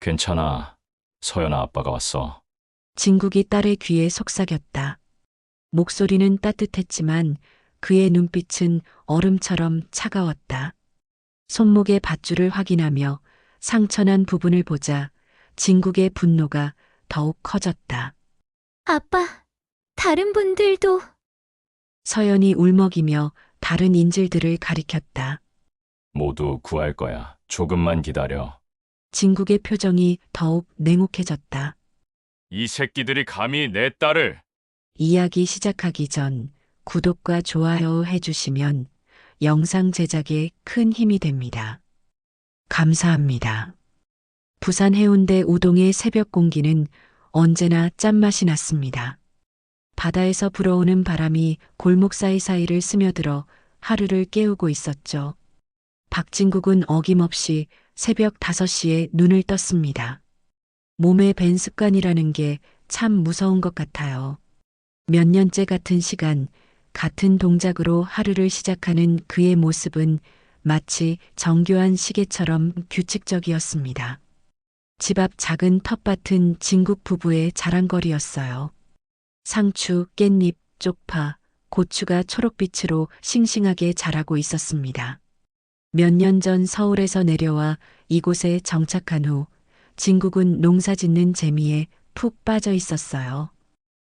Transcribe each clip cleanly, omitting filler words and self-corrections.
괜찮아. 서연아 아빠가 왔어. 진국이 딸의 귀에 속삭였다. 목소리는 따뜻했지만 그의 눈빛은 얼음처럼 차가웠다. 손목의 밧줄을 확인하며 상처난 부분을 보자 진국의 분노가 더욱 커졌다. 아빠, 다른 분들도 서연이 울먹이며 다른 인질들을 가리켰다. 모두 구할 거야. 조금만 기다려. 진국의 표정이 더욱 냉혹해졌다. 이 새끼들이 감히 내 딸을. 이야기 시작하기 전 구독과 좋아요 해주시면 영상 제작에 큰 힘이 됩니다. 감사합니다. 부산 해운대 우동의 새벽 공기는 언제나 짠맛이 났습니다. 바다에서 불어오는 바람이 골목 사이사이를 스며들어 하루를 깨우고 있었죠. 박진국은 어김없이 새벽 5시에 눈을 떴습니다. 몸에 밴 습관이라는 게 참 무서운 것 같아요. 몇 년째 같은 시간, 같은 동작으로 하루를 시작하는 그의 모습은 마치 정교한 시계처럼 규칙적이었습니다. 집 앞 작은 텃밭은 진국 부부의 자랑거리였어요. 상추, 깻잎, 쪽파, 고추가 초록빛으로 싱싱하게 자라고 있었습니다. 몇 년 전 서울에서 내려와 이곳에 정착한 후 진국은 농사 짓는 재미에 푹 빠져 있었어요.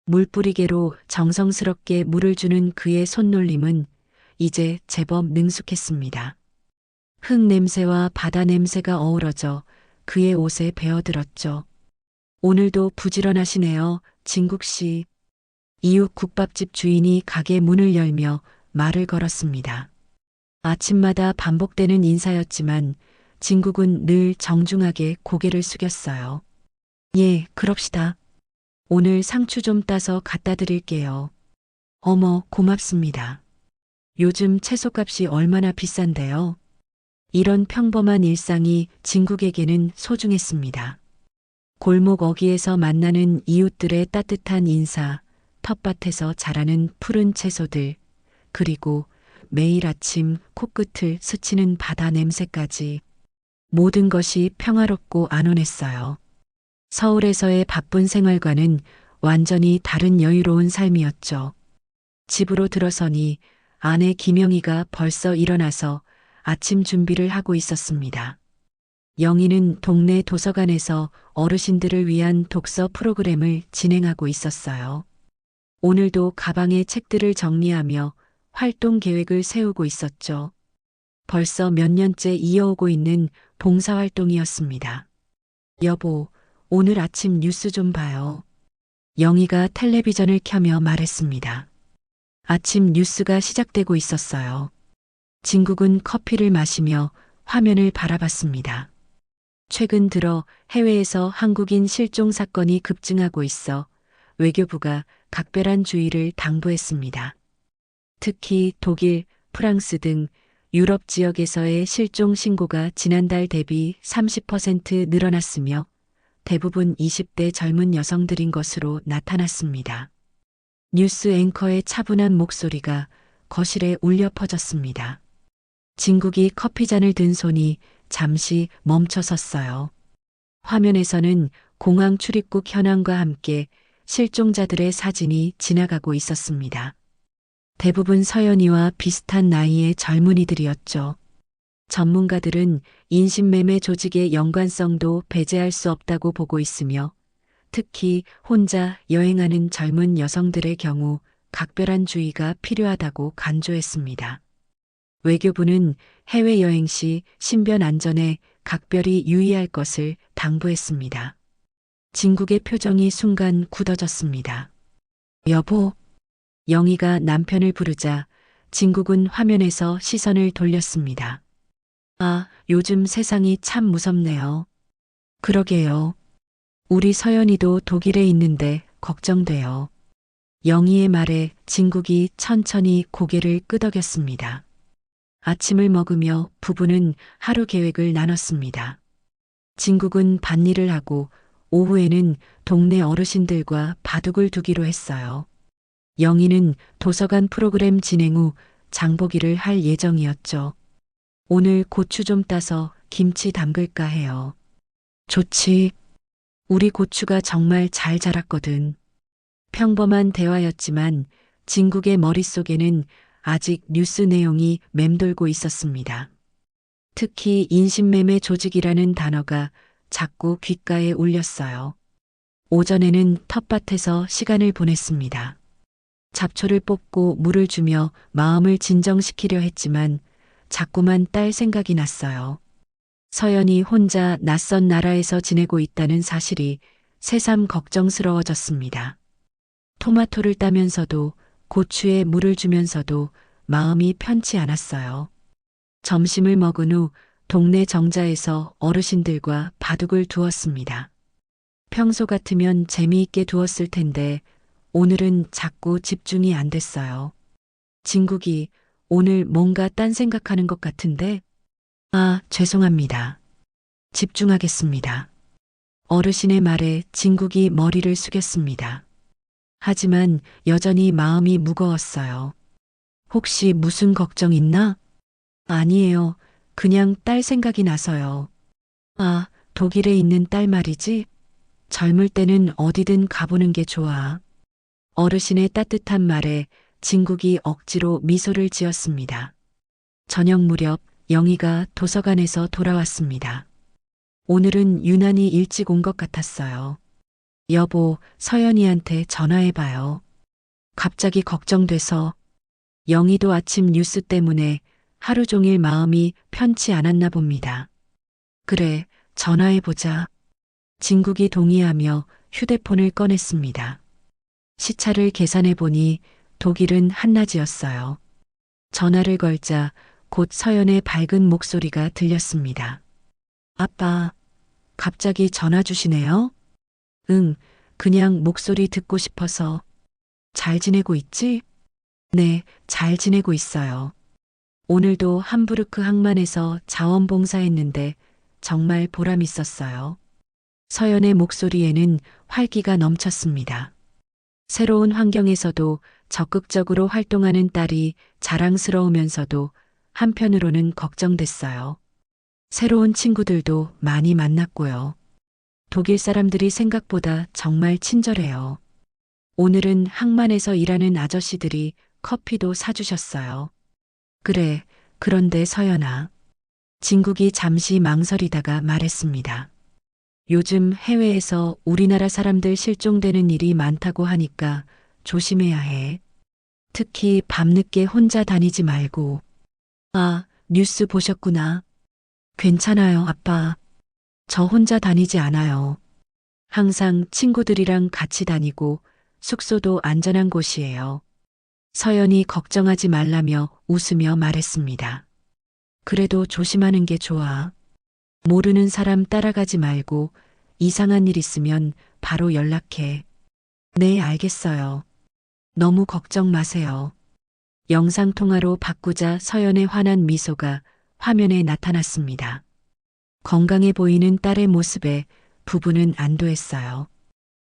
물뿌리개로 정성스럽게 물을 주는 그의 손놀림은 이제 제법 능숙했습니다. 흙 냄새와 바다 냄새가 어우러져 그의 옷에 배어들었죠. 오늘도 부지런하시네요, 진국 씨. 이웃 국밥집 주인이 가게 문을 열며 말을 걸었습니다. 아침마다 반복되는 인사였지만 진국은 늘 정중하게 고개를 숙였어요. 예, 그럽시다. 오늘 상추 좀 따서 갖다 드릴게요. 어머, 고맙습니다. 요즘 채소값이 얼마나 비싼데요? 이런 평범한 일상이 진국에게는 소중했습니다. 골목 어귀에서 만나는 이웃들의 따뜻한 인사, 텃밭에서 자라는 푸른 채소들, 그리고 매일 아침 코끝을 스치는 바다 냄새까지 모든 것이 평화롭고 안온했어요. 서울에서의 바쁜 생활과는 완전히 다른 여유로운 삶이었죠. 집으로 들어서니 아내 김영희가 벌써 일어나서 아침 준비를 하고 있었습니다. 영희는 동네 도서관에서 어르신들을 위한 독서 프로그램을 진행하고 있었어요. 오늘도 가방에 책들을 정리하며 활동 계획을 세우고 있었죠. 벌써 몇 년째 이어오고 있는 봉사활동이었습니다. 여보, 오늘 아침 뉴스 좀 봐요. 영희가 텔레비전을 켜며 말했습니다. 아침 뉴스가 시작되고 있었어요. 진국은 커피를 마시며 화면을 바라봤습니다. 최근 들어 해외에서 한국인 실종 사건이 급증하고 있어 외교부가 각별한 주의를 당부했습니다. 특히 독일, 프랑스 등 유럽 지역에서의 실종 신고가 지난달 대비 30% 늘어났으며 대부분 20대 젊은 여성들인 것으로 나타났습니다. 뉴스 앵커의 차분한 목소리가 거실에 울려 퍼졌습니다. 진국이 커피잔을 든 손이 잠시 멈춰 섰어요. 화면에서는 공항 출입국 현황과 함께 실종자들의 사진이 지나가고 있었습니다. 대부분 서연이와 비슷한 나이의 젊은이들이었죠. 전문가들은 인신매매 조직의 연관성도 배제할 수 없다고 보고 있으며 특히 혼자 여행하는 젊은 여성들의 경우 각별한 주의가 필요하다고 강조했습니다. 외교부는 해외여행 시 신변 안전에 각별히 유의할 것을 당부했습니다. 진국의 표정이 순간 굳어졌습니다. 여보, 영희가 남편을 부르자 진국은 화면에서 시선을 돌렸습니다. 아, 요즘 세상이 참 무섭네요. 그러게요. 우리 서연이도 독일에 있는데 걱정돼요. 영희의 말에 진국이 천천히 고개를 끄덕였습니다. 아침을 먹으며 부부는 하루 계획을 나눴습니다. 진국은 밭일을 하고 오후에는 동네 어르신들과 바둑을 두기로 했어요. 영희는 도서관 프로그램 진행 후 장보기를 할 예정이었죠. 오늘 고추 좀 따서 김치 담글까 해요. 좋지. 우리 고추가 정말 잘 자랐거든. 평범한 대화였지만 진국의 머릿속에는 아직 뉴스 내용이 맴돌고 있었습니다. 특히 인신매매 조직이라는 단어가 자꾸 귓가에 울렸어요. 오전에는 텃밭에서 시간을 보냈습니다. 잡초를 뽑고 물을 주며 마음을 진정시키려 했지만 자꾸만 딸 생각이 났어요. 서연이 혼자 낯선 나라에서 지내고 있다는 사실이 새삼 걱정스러워졌습니다. 토마토를 따면서도 고추에 물을 주면서도 마음이 편치 않았어요. 점심을 먹은 후 동네 정자에서 어르신들과 바둑을 두었습니다. 평소 같으면 재미있게 두었을 텐데 오늘은 자꾸 집중이 안 됐어요. 진국이 오늘 뭔가 딴 생각하는 것 같은데? 아, 죄송합니다. 집중하겠습니다. 어르신의 말에 진국이 머리를 숙였습니다. 하지만 여전히 마음이 무거웠어요. 혹시 무슨 걱정 있나? 아니에요. 그냥 딸 생각이 나서요. 아, 독일에 있는 딸 말이지? 젊을 때는 어디든 가보는 게 좋아. 어르신의 따뜻한 말에 진국이 억지로 미소를 지었습니다. 저녁 무렵 영희가 도서관에서 돌아왔습니다. 오늘은 유난히 일찍 온 것 같았어요. 여보, 서연이한테 전화해봐요. 갑자기 걱정돼서. 영희도 아침 뉴스 때문에 하루 종일 마음이 편치 않았나 봅니다. 그래, 전화해보자. 진국이 동의하며 휴대폰을 꺼냈습니다. 시차를 계산해보니 독일은 한낮이었어요. 전화를 걸자 곧 서연의 밝은 목소리가 들렸습니다. 아빠, 갑자기 전화 주시네요? 응, 그냥 목소리 듣고 싶어서. 잘 지내고 있지? 네, 잘 지내고 있어요. 오늘도 함부르크 항만에서 자원봉사했는데 정말 보람 있었어요. 서연의 목소리에는 활기가 넘쳤습니다. 새로운 환경에서도 적극적으로 활동하는 딸이 자랑스러우면서도 한편으로는 걱정됐어요. 새로운 친구들도 많이 만났고요. 독일 사람들이 생각보다 정말 친절해요. 오늘은 항만에서 일하는 아저씨들이 커피도 사주셨어요. 그래, 그런데 서연아. 진국이 잠시 망설이다가 말했습니다. 요즘 해외에서 우리나라 사람들 실종되는 일이 많다고 하니까 조심해야 해. 특히 밤늦게 혼자 다니지 말고. 아, 뉴스 보셨구나. 괜찮아요, 아빠. 저 혼자 다니지 않아요. 항상 친구들이랑 같이 다니고 숙소도 안전한 곳이에요. 서연이 걱정하지 말라며 웃으며 말했습니다. 그래도 조심하는 게 좋아. 모르는 사람 따라가지 말고 이상한 일 있으면 바로 연락해. 네, 알겠어요. 너무 걱정 마세요. 영상통화로 바꾸자 서연의 환한 미소가 화면에 나타났습니다. 건강해 보이는 딸의 모습에 부부는 안도했어요.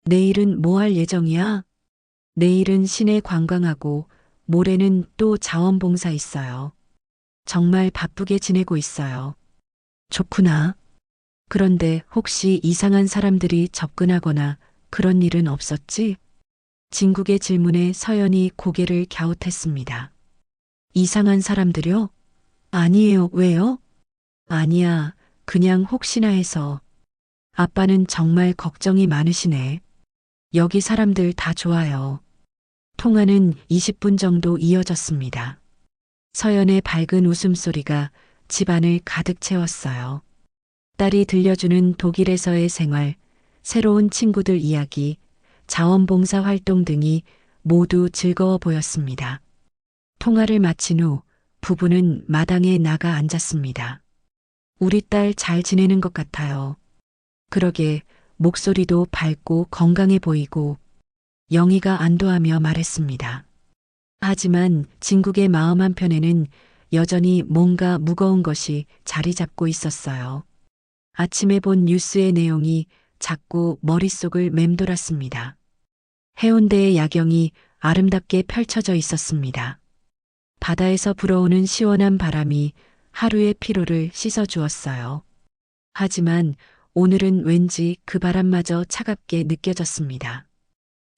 내일은 뭐 할 예정이야? 내일은 시내 관광하고 모레는 또 자원봉사 있어요. 정말 바쁘게 지내고 있어요. 좋구나. 그런데 혹시 이상한 사람들이 접근하거나 그런 일은 없었지? 진국의 질문에 서연이 고개를 갸웃했습니다. 이상한 사람들요? 아니에요. 왜요? 아니야. 그냥 혹시나 해서. 아빠는 정말 걱정이 많으시네. 여기 사람들 다 좋아요. 통화는 20분 정도 이어졌습니다. 서연의 밝은 웃음소리가 집안을 가득 채웠어요. 딸이 들려주는 독일에서의 생활, 새로운 친구들 이야기, 자원봉사 활동 등이 모두 즐거워 보였습니다. 통화를 마친 후 부부는 마당에 나가 앉았습니다. 우리 딸 잘 지내는 것 같아요. 그러게 목소리도 밝고 건강해 보이고. 영희가 안도하며 말했습니다. 하지만 진국의 마음 한편에는 여전히 뭔가 무거운 것이 자리 잡고 있었어요. 아침에 본 뉴스의 내용이 자꾸 머릿속을 맴돌았습니다. 해운대의 야경이 아름답게 펼쳐져 있었습니다. 바다에서 불어오는 시원한 바람이 하루의 피로를 씻어주었어요. 하지만 오늘은 왠지 그 바람마저 차갑게 느껴졌습니다.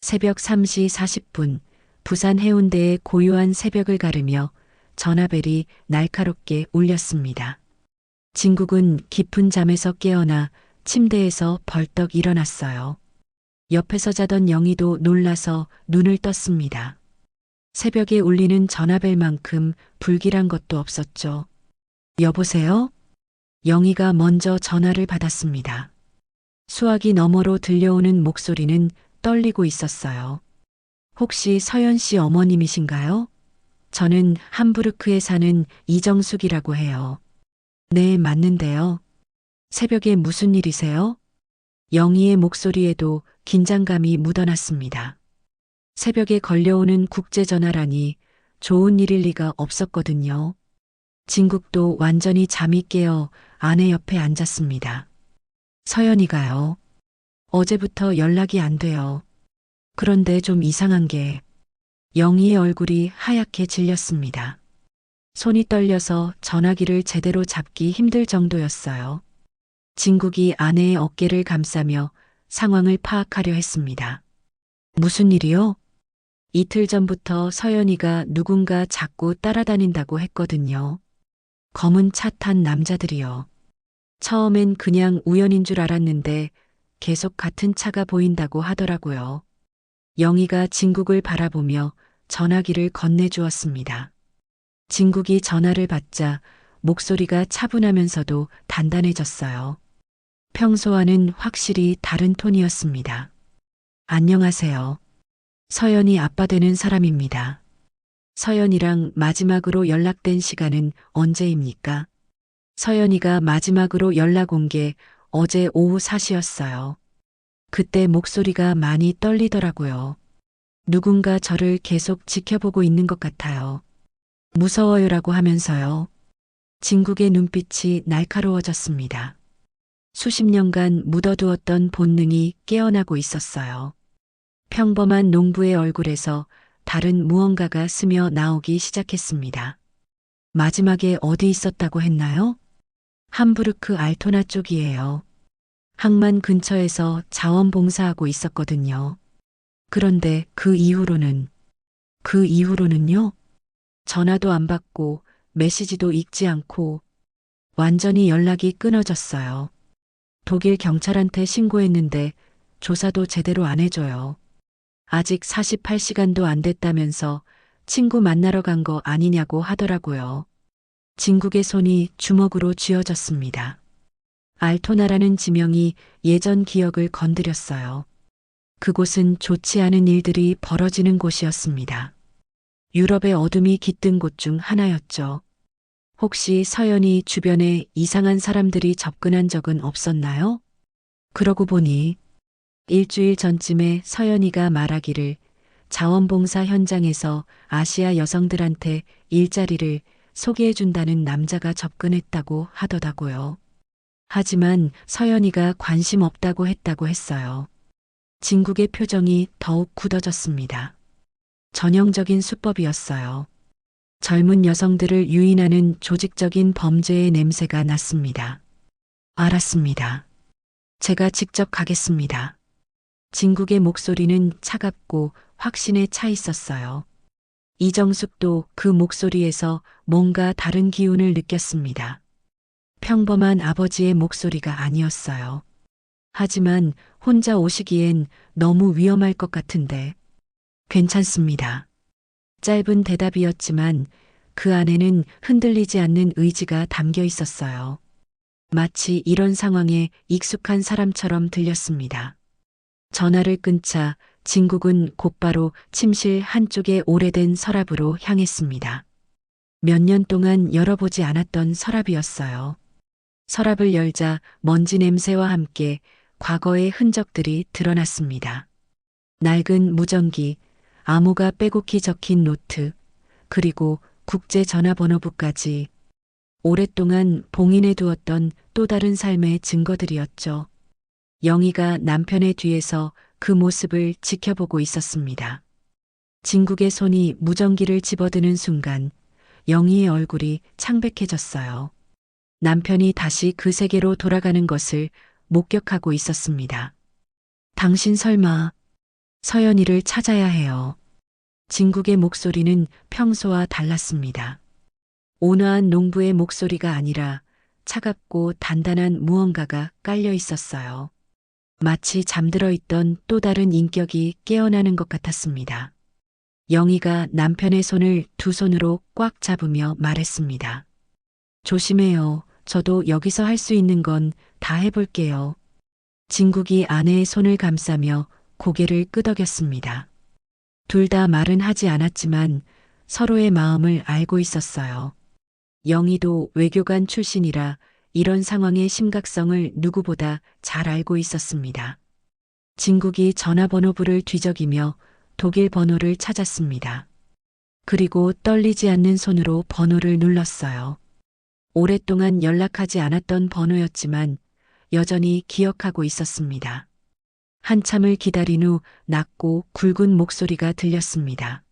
새벽 3시 40분, 부산 해운대의 고요한 새벽을 가르며 전화벨이 날카롭게 울렸습니다. 진국은 깊은 잠에서 깨어나 침대에서 벌떡 일어났어요. 옆에서 자던 영희도 놀라서 눈을 떴습니다. 새벽에 울리는 전화벨만큼 불길한 것도 없었죠. 여보세요? 영희가 먼저 전화를 받았습니다. 수화기 너머로 들려오는 목소리는 떨리고 있었어요. 혹시 서연 씨 어머님이신가요? 저는 함부르크에 사는 이정숙이라고 해요. 네, 맞는데요. 새벽에 무슨 일이세요? 영희의 목소리에도 긴장감이 묻어났습니다. 새벽에 걸려오는 국제전화라니 좋은 일일 리가 없었거든요. 진국도 완전히 잠이 깨어 아내 옆에 앉았습니다. 서연이가요. 어제부터 연락이 안 돼요. 그런데 좀 이상한 게 영희의 얼굴이 하얗게 질렸습니다. 손이 떨려서 전화기를 제대로 잡기 힘들 정도였어요. 진국이 아내의 어깨를 감싸며 상황을 파악하려 했습니다. 무슨 일이요? 이틀 전부터 서연이가 누군가 자꾸 따라다닌다고 했거든요. 검은 차 탄 남자들이요. 처음엔 그냥 우연인 줄 알았는데 계속 같은 차가 보인다고 하더라고요. 영희가 진국을 바라보며 전화기를 건네주었습니다. 진국이 전화를 받자 목소리가 차분하면서도 단단해졌어요. 평소와는 확실히 다른 톤이었습니다. 안녕하세요. 서연이 아빠 되는 사람입니다. 서연이랑 마지막으로 연락된 시간은 언제입니까? 서연이가 마지막으로 연락 온 게 어제 오후 4시였어요. 그때 목소리가 많이 떨리더라고요. 누군가 저를 계속 지켜보고 있는 것 같아요. 무서워요라고 하면서요. 진국의 눈빛이 날카로워졌습니다. 수십 년간 묻어두었던 본능이 깨어나고 있었어요. 평범한 농부의 얼굴에서 다른 무언가가 스며 나오기 시작했습니다. 마지막에 어디 있었다고 했나요? 함부르크 알토나 쪽이에요. 항만 근처에서 자원봉사하고 있었거든요. 그런데 그 이후로는요? 전화도 안 받고 메시지도 읽지 않고 완전히 연락이 끊어졌어요. 독일 경찰한테 신고했는데 조사도 제대로 안 해줘요. 아직 48시간도 안 됐다면서 친구 만나러 간 거 아니냐고 하더라고요. 진국의 손이 주먹으로 쥐어졌습니다. 알토나라는 지명이 예전 기억을 건드렸어요. 그곳은 좋지 않은 일들이 벌어지는 곳이었습니다. 유럽의 어둠이 깃든 곳 중 하나였죠. 혹시 서연이 주변에 이상한 사람들이 접근한 적은 없었나요? 그러고 보니 일주일 전쯤에 서연이가 말하기를 자원봉사 현장에서 아시아 여성들한테 일자리를 소개해준다는 남자가 접근했다고 하더라고요. 하지만 서연이가 관심 없다고 했다고 했어요. 진국의 표정이 더욱 굳어졌습니다. 전형적인 수법이었어요. 젊은 여성들을 유인하는 조직적인 범죄의 냄새가 났습니다. 알았습니다. 제가 직접 가겠습니다. 진국의 목소리는 차갑고 확신에 차 있었어요. 이정숙도 그 목소리에서 뭔가 다른 기운을 느꼈습니다. 평범한 아버지의 목소리가 아니었어요. 하지만 혼자 오시기엔 너무 위험할 것 같은데. 괜찮습니다. 짧은 대답이었지만 그 안에는 흔들리지 않는 의지가 담겨 있었어요. 마치 이런 상황에 익숙한 사람처럼 들렸습니다. 전화를 끊자 진국은 곧바로 침실 한쪽의 오래된 서랍으로 향했습니다. 몇 년 동안 열어보지 않았던 서랍이었어요. 서랍을 열자 먼지 냄새와 함께 과거의 흔적들이 드러났습니다. 낡은 무전기, 암호가 빼곡히 적힌 노트, 그리고 국제 전화번호부까지 오랫동안 봉인해 두었던 또 다른 삶의 증거들이었죠. 영희가 남편의 뒤에서 그 모습을 지켜보고 있었습니다. 진국의 손이 무전기를 집어드는 순간 영희의 얼굴이 창백해졌어요. 남편이 다시 그 세계로 돌아가는 것을 목격하고 있었습니다. 당신 설마 서연이를 찾아야 해요. 진국의 목소리는 평소와 달랐습니다. 온화한 농부의 목소리가 아니라 차갑고 단단한 무언가가 깔려 있었어요. 마치 잠들어 있던 또 다른 인격이 깨어나는 것 같았습니다. 영희가 남편의 손을 두 손으로 꽉 잡으며 말했습니다. 조심해요. 저도 여기서 할 수 있는 건 다 해볼게요. 진국이 아내의 손을 감싸며 고개를 끄덕였습니다. 둘 다 말은 하지 않았지만 서로의 마음을 알고 있었어요. 영희도 외교관 출신이라 이런 상황의 심각성을 누구보다 잘 알고 있었습니다. 진국이 전화번호부를 뒤적이며 독일 번호를 찾았습니다. 그리고 떨리지 않는 손으로 번호를 눌렀어요. 오랫동안 연락하지 않았던 번호였지만 여전히 기억하고 있었습니다. 한참을 기다린 후 낮고 굵은 목소리가 들렸습니다.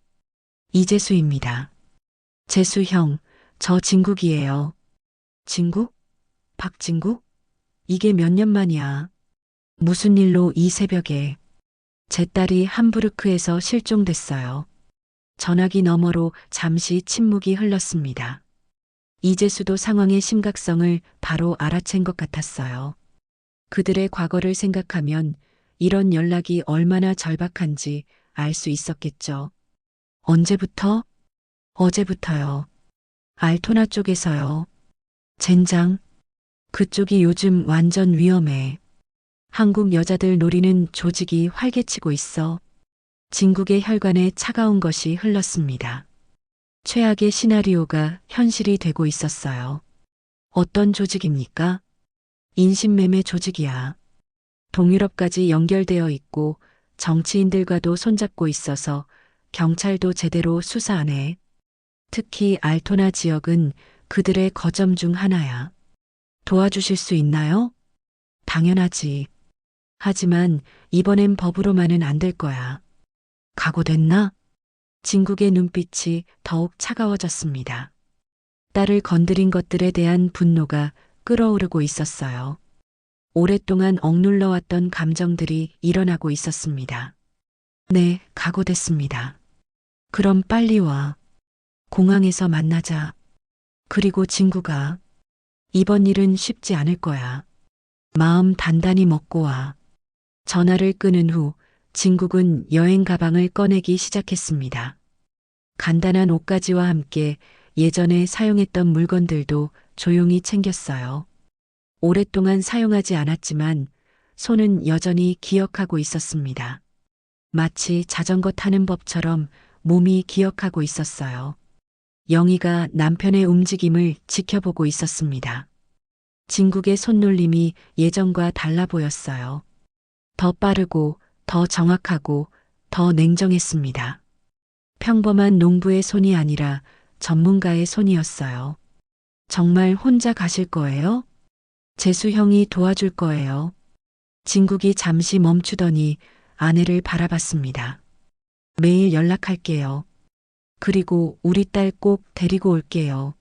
이재수입니다. 재수 형, 저 진국이에요. 진국? 박진국? 이게 몇 년 만이야. 무슨 일로 이 새벽에. 제 딸이 함부르크에서 실종됐어요. 전화기 너머로 잠시 침묵이 흘렀습니다. 이재수도 상황의 심각성을 바로 알아챈 것 같았어요. 그들의 과거를 생각하면 이런 연락이 얼마나 절박한지 알 수 있었겠죠. 언제부터? 어제부터요. 알토나 쪽에서요. 젠장. 그쪽이 요즘 완전 위험해. 한국 여자들 노리는 조직이 활개치고 있어. 진국의 혈관에 차가운 것이 흘렀습니다. 최악의 시나리오가 현실이 되고 있었어요. 어떤 조직입니까? 인신매매 조직이야. 동유럽까지 연결되어 있고 정치인들과도 손잡고 있어서 경찰도 제대로 수사 안 해. 특히 알토나 지역은 그들의 거점 중 하나야. 도와주실 수 있나요? 당연하지. 하지만 이번엔 법으로만은 안 될 거야. 각오됐나? 진국의 눈빛이 더욱 차가워졌습니다. 딸을 건드린 것들에 대한 분노가 끓어오르고 있었어요. 오랫동안 억눌러왔던 감정들이 일어나고 있었습니다. 네, 각오됐습니다. 그럼 빨리 와. 공항에서 만나자. 그리고 진국아, 이번 일은 쉽지 않을 거야. 마음 단단히 먹고 와. 전화를 끊은 후 진국은 여행 가방을 꺼내기 시작했습니다. 간단한 옷가지와 함께 예전에 사용했던 물건들도 조용히 챙겼어요. 오랫동안 사용하지 않았지만 손은 여전히 기억하고 있었습니다. 마치 자전거 타는 법처럼 몸이 기억하고 있었어요. 영희가 남편의 움직임을 지켜보고 있었습니다. 진국의 손놀림이 예전과 달라 보였어요. 더 빠르고 더 정확하고 더 냉정했습니다. 평범한 농부의 손이 아니라 전문가의 손이었어요. 정말 혼자 가실 거예요? 재수 형이 도와줄 거예요. 진국이 잠시 멈추더니 아내를 바라봤습니다. 매일 연락할게요. 그리고 우리 딸 꼭 데리고 올게요.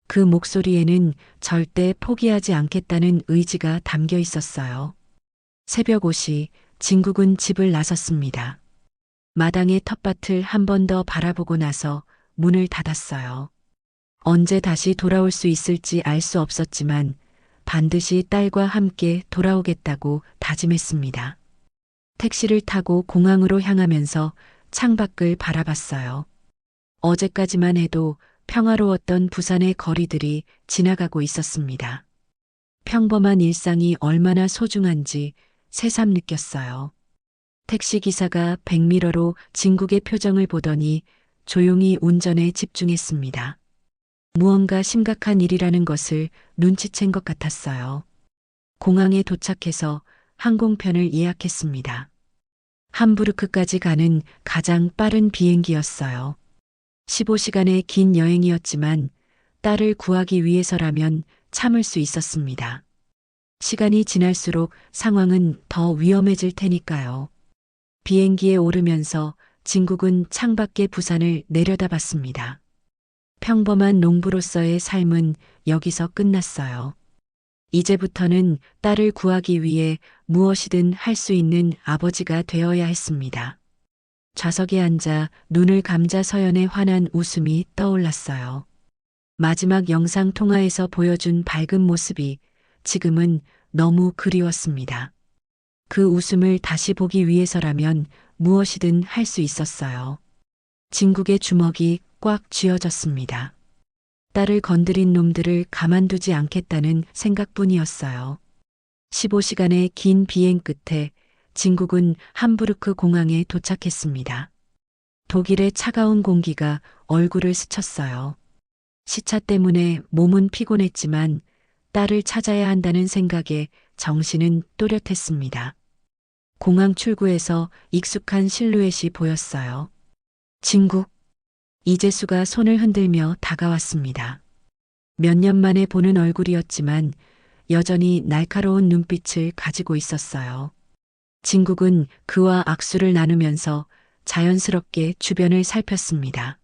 그 목소리에는 절대 포기하지 않겠다는 의지가 담겨 있었어요. 새벽 5시 진국은 집을 나섰습니다. 마당의 텃밭을 한 번 더 바라보고 나서 문을 닫았어요. 언제 다시 돌아올 수 있을지 알 수 없었지만 반드시 딸과 함께 돌아오겠다고 다짐했습니다. 택시를 타고 공항으로 향하면서 창밖을 바라봤어요. 어제까지만 해도 평화로웠던 부산의 거리들이 지나가고 있었습니다. 평범한 일상이 얼마나 소중한지 새삼 느꼈어요. 택시기사가 백미러로 진국의 표정을 보더니 조용히 운전에 집중했습니다. 무언가 심각한 일이라는 것을 눈치챈 것 같았어요. 공항에 도착해서 항공편을 예약했습니다. 함부르크까지 가는 가장 빠른 비행기였어요. 15시간의 긴 여행이었지만 딸을 구하기 위해서라면 참을 수 있었습니다. 시간이 지날수록 상황은 더 위험해질 테니까요. 비행기에 오르면서 진국은 창밖의 부산을 내려다봤습니다. 평범한 농부로서의 삶은 여기서 끝났어요. 이제부터는 딸을 구하기 위해 무엇이든 할 수 있는 아버지가 되어야 했습니다. 좌석에 앉아 눈을 감자 서연의 환한 웃음이 떠올랐어요. 마지막 영상 통화에서 보여준 밝은 모습이 지금은 너무 그리웠습니다. 그 웃음을 다시 보기 위해서라면 무엇이든 할 수 있었어요. 진국의 주먹이 꽉 쥐어졌습니다. 딸을 건드린 놈들을 가만두지 않겠다는 생각뿐이었어요. 15시간의 긴 비행 끝에 진국은 함부르크 공항에 도착했습니다. 독일의 차가운 공기가 얼굴을 스쳤어요. 시차 때문에 몸은 피곤했지만 딸을 찾아야 한다는 생각에 정신은 또렷했습니다. 공항 출구에서 익숙한 실루엣이 보였어요. 진국. 이재수가 손을 흔들며 다가왔습니다. 몇 년 만에 보는 얼굴이었지만 여전히 날카로운 눈빛을 가지고 있었어요. 진국은 그와 악수를 나누면서 자연스럽게 주변을 살폈습니다.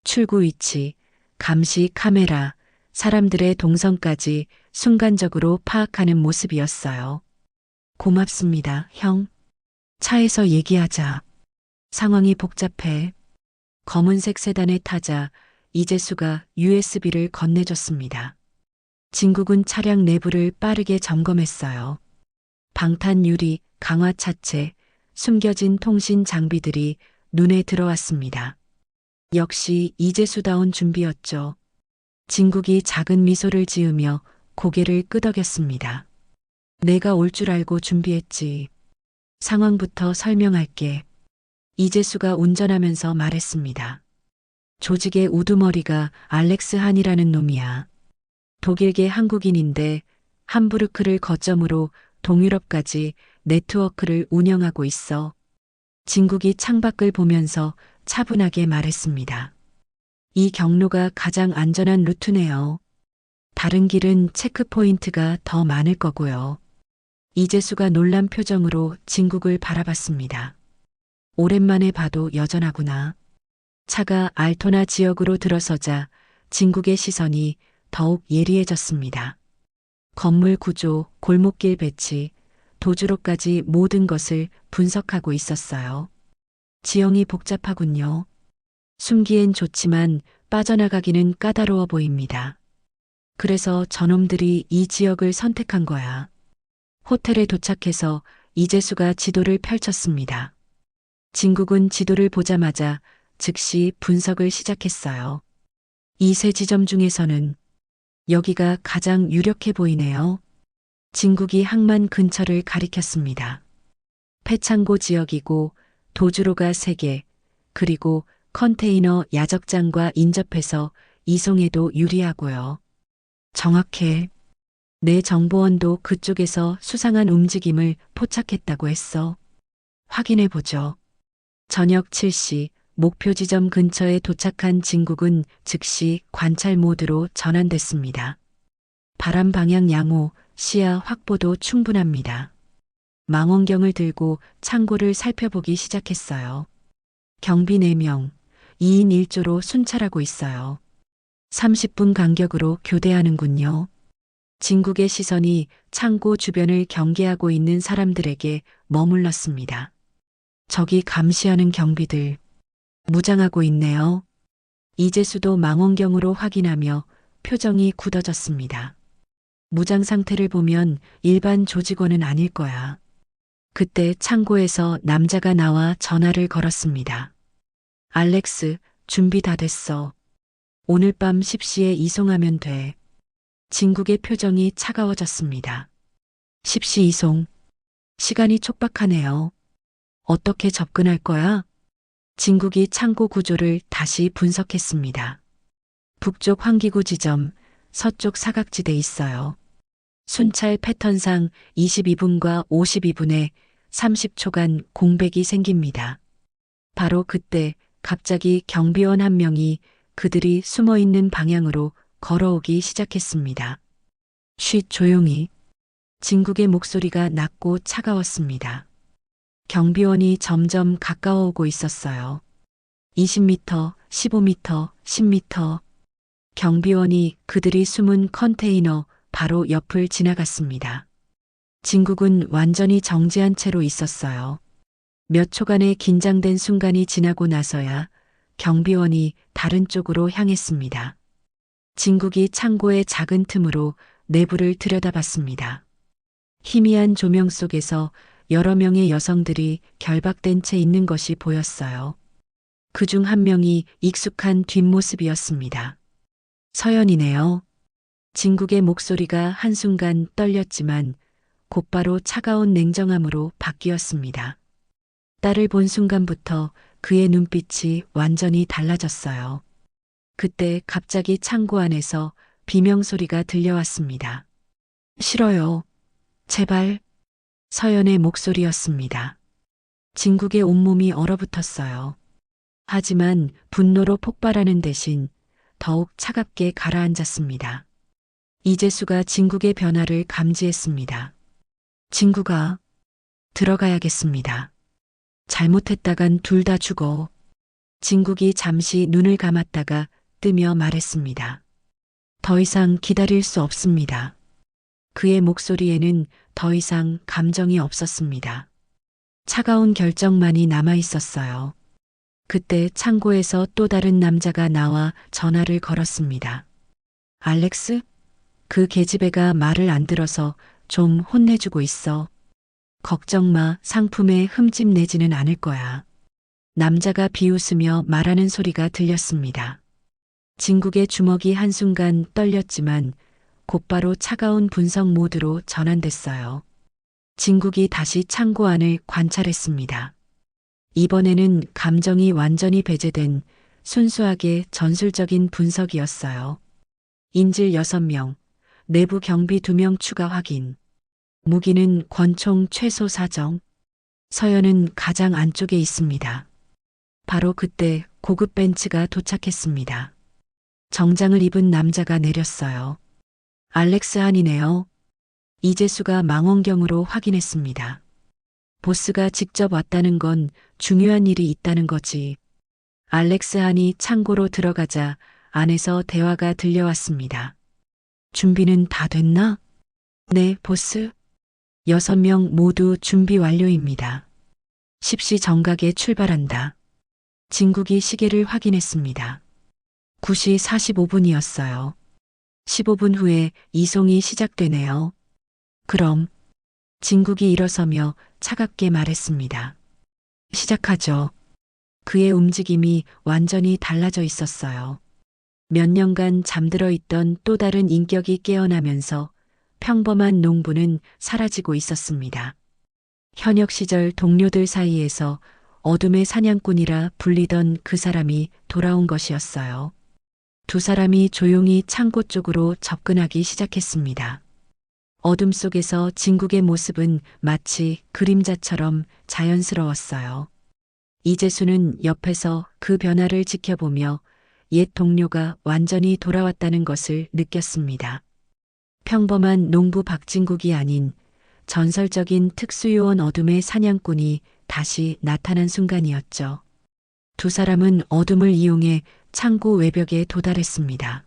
출구 위치, 감시 카메라, 사람들의 동선까지 순간적으로 파악하는 모습이었어요. 고맙습니다, 형. 차에서 얘기하자. 상황이 복잡해. 검은색 세단의 타자 이재수가 USB를 건네줬습니다. 진국은 차량 내부를 빠르게 점검했어요. 방탄 유리, 강화 차체, 숨겨진 통신 장비들이 눈에 들어왔습니다. 역시 이재수다운 준비였죠. 진국이 작은 미소를 지으며 고개를 끄덕였습니다. 내가 올 줄 알고 준비했지. 상황부터 설명할게. 이재수가 운전하면서 말했습니다. 조직의 우두머리가 알렉스 한이라는 놈이야. 독일계 한국인인데 함부르크를 거점으로 동유럽까지 네트워크를 운영하고 있어. 진국이 창밖을 보면서 차분하게 말했습니다. 이 경로가 가장 안전한 루트네요. 다른 길은 체크포인트가 더 많을 거고요. 이재수가 놀란 표정으로 진국을 바라봤습니다. 오랜만에 봐도 여전하구나. 차가 알토나 지역으로 들어서자 진국의 시선이 더욱 예리해졌습니다. 건물 구조, 골목길 배치, 도주로까지 모든 것을 분석하고 있었어요. 지형이 복잡하군요. 숨기엔 좋지만 빠져나가기는 까다로워 보입니다. 그래서 저놈들이 이 지역을 선택한 거야. 호텔에 도착해서 이재수가 지도를 펼쳤습니다. 진국은 지도를 보자마자 즉시 분석을 시작했어요. 이 세 지점 중에서는 여기가 가장 유력해 보이네요. 진국이 항만 근처를 가리켰습니다. 폐창고 지역이고 도주로가 3개, 그리고 컨테이너 야적장과 인접해서 이송에도 유리하고요. 정확해. 내 정보원도 그쪽에서 수상한 움직임을 포착했다고 했어. 확인해보죠. 저녁 7시 목표 지점 근처에 도착한 진국은 즉시 관찰 모드로 전환됐습니다. 바람 방향 양호, 시야 확보도 충분합니다. 망원경을 들고 창고를 살펴보기 시작했어요. 경비 4명, 2인 1조로 순찰하고 있어요. 30분 간격으로 교대하는군요. 진국의 시선이 창고 주변을 경계하고 있는 사람들에게 머물렀습니다. 저기 감시하는 경비들, 무장하고 있네요. 이재수도 망원경으로 확인하며 표정이 굳어졌습니다. 무장 상태를 보면 일반 조직원은 아닐 거야. 그때 창고에서 남자가 나와 전화를 걸었습니다. 알렉스, 준비 다 됐어. 오늘 밤 10시에 이송하면 돼. 진국의 표정이 차가워졌습니다. 10시 이송. 시간이 촉박하네요. 어떻게 접근할 거야? 진국이 창고 구조를 다시 분석했습니다. 북쪽 환기구 지점, 서쪽 사각지대 있어요. 순찰 패턴상 22분과 52분에 30초간 공백이 생깁니다. 바로 그때 갑자기 경비원 한 명이 그들이 숨어 있는 방향으로 걸어오기 시작했습니다. 쉿, 조용히. 진국의 목소리가 낮고 차가웠습니다. 경비원이 점점 가까워오고 있었어요. 20m, 15m, 10m. 경비원이 그들이 숨은 컨테이너 바로 옆을 지나갔습니다. 진국은 완전히 정지한 채로 있었어요. 몇 초간의 긴장된 순간이 지나고 나서야 경비원이 다른 쪽으로 향했습니다. 진국이 창고의 작은 틈으로 내부를 들여다봤습니다. 희미한 조명 속에서 여러 명의 여성들이 결박된 채 있는 것이 보였어요. 그중 한 명이 익숙한 뒷모습이었습니다. 서연이네요. 진국의 목소리가 한순간 떨렸지만 곧바로 차가운 냉정함으로 바뀌었습니다. 딸을 본 순간부터 그의 눈빛이 완전히 달라졌어요. 그때 갑자기 창고 안에서 비명소리가 들려왔습니다. 싫어요. 제발. 서연의 목소리였습니다. 진국의 온몸이 얼어붙었어요. 하지만 분노로 폭발하는 대신 더욱 차갑게 가라앉았습니다. 이재수가 진국의 변화를 감지했습니다. 진국아, 들어가야겠습니다. 잘못했다간 둘 다 죽어. 진국이 잠시 눈을 감았다가 뜨며 말했습니다. 더 이상 기다릴 수 없습니다. 그의 목소리에는 더 이상 감정이 없었습니다. 차가운 결정만이 남아 있었어요. 그때 창고에서 또 다른 남자가 나와 전화를 걸었습니다. 알렉스? 그 계집애가 말을 안 들어서 좀 혼내주고 있어. 걱정 마, 상품에 흠집 내지는 않을 거야. 남자가 비웃으며 말하는 소리가 들렸습니다. 진국의 주먹이 한순간 떨렸지만 곧바로 차가운 분석 모드로 전환됐어요. 진국이 다시 창고 안을 관찰했습니다. 이번에는 감정이 완전히 배제된 순수하게 전술적인 분석이었어요. 인질 6명, 내부 경비 2명 추가 확인. 무기는 권총 최소 4정. 서연은 가장 안쪽에 있습니다. 바로 그때 고급 벤츠가 도착했습니다. 정장을 입은 남자가 내렸어요. 알렉스 한이네요. 이재수가 망원경으로 확인했습니다. 보스가 직접 왔다는 건 중요한 일이 있다는 거지. 알렉스 한이 창고로 들어가자 안에서 대화가 들려왔습니다. 준비는 다 됐나? 네, 보스. 6명 모두 준비 완료입니다. 10시 정각에 출발한다. 진국이 시계를 확인했습니다. 9시 45분이었어요. 15분 후에 이송이 시작되네요. 그럼 진국이 일어서며 차갑게 말했습니다. 시작하죠. 그의 움직임이 완전히 달라져 있었어요. 몇 년간 잠들어 있던 또 다른 인격이 깨어나면서 평범한 농부는 사라지고 있었습니다. 현역 시절 동료들 사이에서 어둠의 사냥꾼이라 불리던 그 사람이 돌아온 것이었어요. 두 사람이 조용히 창고 쪽으로 접근하기 시작했습니다. 어둠 속에서 진국의 모습은 마치 그림자처럼 자연스러웠어요. 이재수는 옆에서 그 변화를 지켜보며 옛 동료가 완전히 돌아왔다는 것을 느꼈습니다. 평범한 농부 박진국이 아닌 전설적인 특수요원 어둠의 사냥꾼이 다시 나타난 순간이었죠. 두 사람은 어둠을 이용해 창고 외벽에 도달했습니다.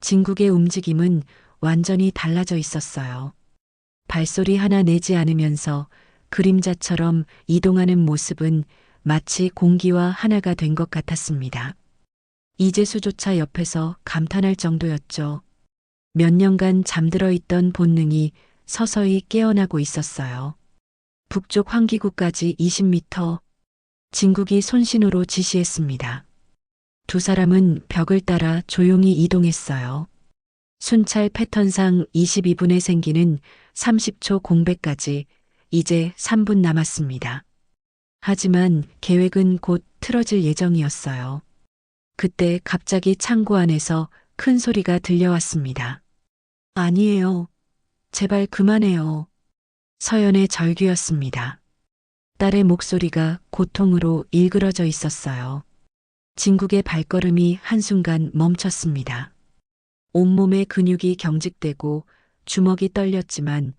진국의 움직임은 완전히 달라져 있었어요. 발소리 하나 내지 않으면서 그림자처럼 이동하는 모습은 마치 공기와 하나가 된 것 같았습니다. 이재수조차 옆에서 감탄할 정도였죠. 몇 년간 잠들어 있던 본능이 서서히 깨어나고 있었어요. 북쪽 환기구까지 20m. 진국이 손신호로 지시했습니다. 두 사람은 벽을 따라 조용히 이동했어요. 순찰 패턴상 22분에 생기는 30초 공백까지 이제 3분 남았습니다. 하지만 계획은 곧 틀어질 예정이었어요. 그때 갑자기 창고 안에서 큰 소리가 들려왔습니다. 아니에요. 제발 그만해요. 서연의 절규였습니다. 딸의 목소리가 고통으로 일그러져 있었어요. 진국의 발걸음이 한순간 멈췄습니다. 온몸의 근육이 경직되고 주먹이 떨렸지만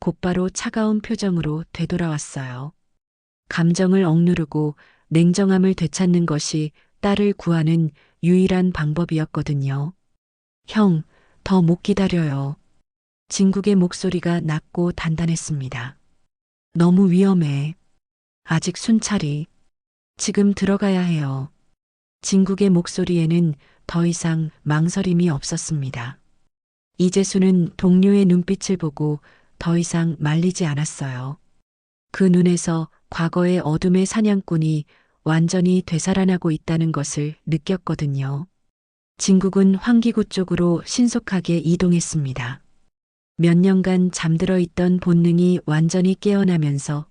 곧바로 차가운 표정으로 되돌아왔어요. 감정을 억누르고 냉정함을 되찾는 것이 딸을 구하는 유일한 방법이었거든요. 형, 더 못 기다려요. 진국의 목소리가 낮고 단단했습니다. 너무 위험해. 아직 순찰이. 지금 들어가야 해요. 진국의 목소리에는 더 이상 망설임이 없었습니다. 이재수는 동료의 눈빛을 보고 더 이상 말리지 않았어요. 그 눈에서 과거의 어둠의 사냥꾼이 완전히 되살아나고 있다는 것을 느꼈거든요. 진국은 환기구 쪽으로 신속하게 이동했습니다. 몇 년간 잠들어 있던 본능이 완전히 깨어나면서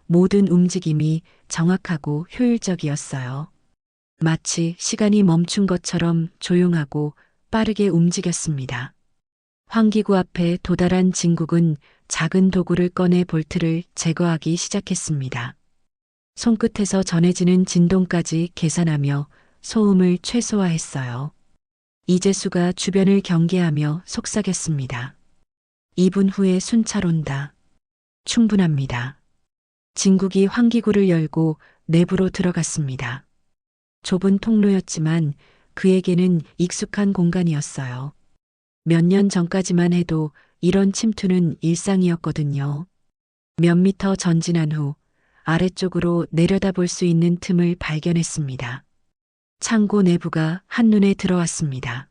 모든 움직임이 정확하고 효율적이었어요. 마치 시간이 멈춘 것처럼 조용하고 빠르게 움직였습니다. 환기구 앞에 도달한 진국은 작은 도구를 꺼내 볼트를 제거하기 시작했습니다. 손끝에서 전해지는 진동까지 계산하며 소음을 최소화했어요. 이재수가 주변을 경계하며 속삭였습니다. 2분 후에 순찰 온다. 충분합니다. 진국이 환기구를 열고 내부로 들어갔습니다. 좁은 통로였지만 그에게는 익숙한 공간이었어요. 몇 년 전까지만 해도 이런 침투는 일상이었거든요. 몇 미터 전진한 후 아래쪽으로 내려다볼 수 있는 틈을 발견했습니다. 창고 내부가 한눈에 들어왔습니다.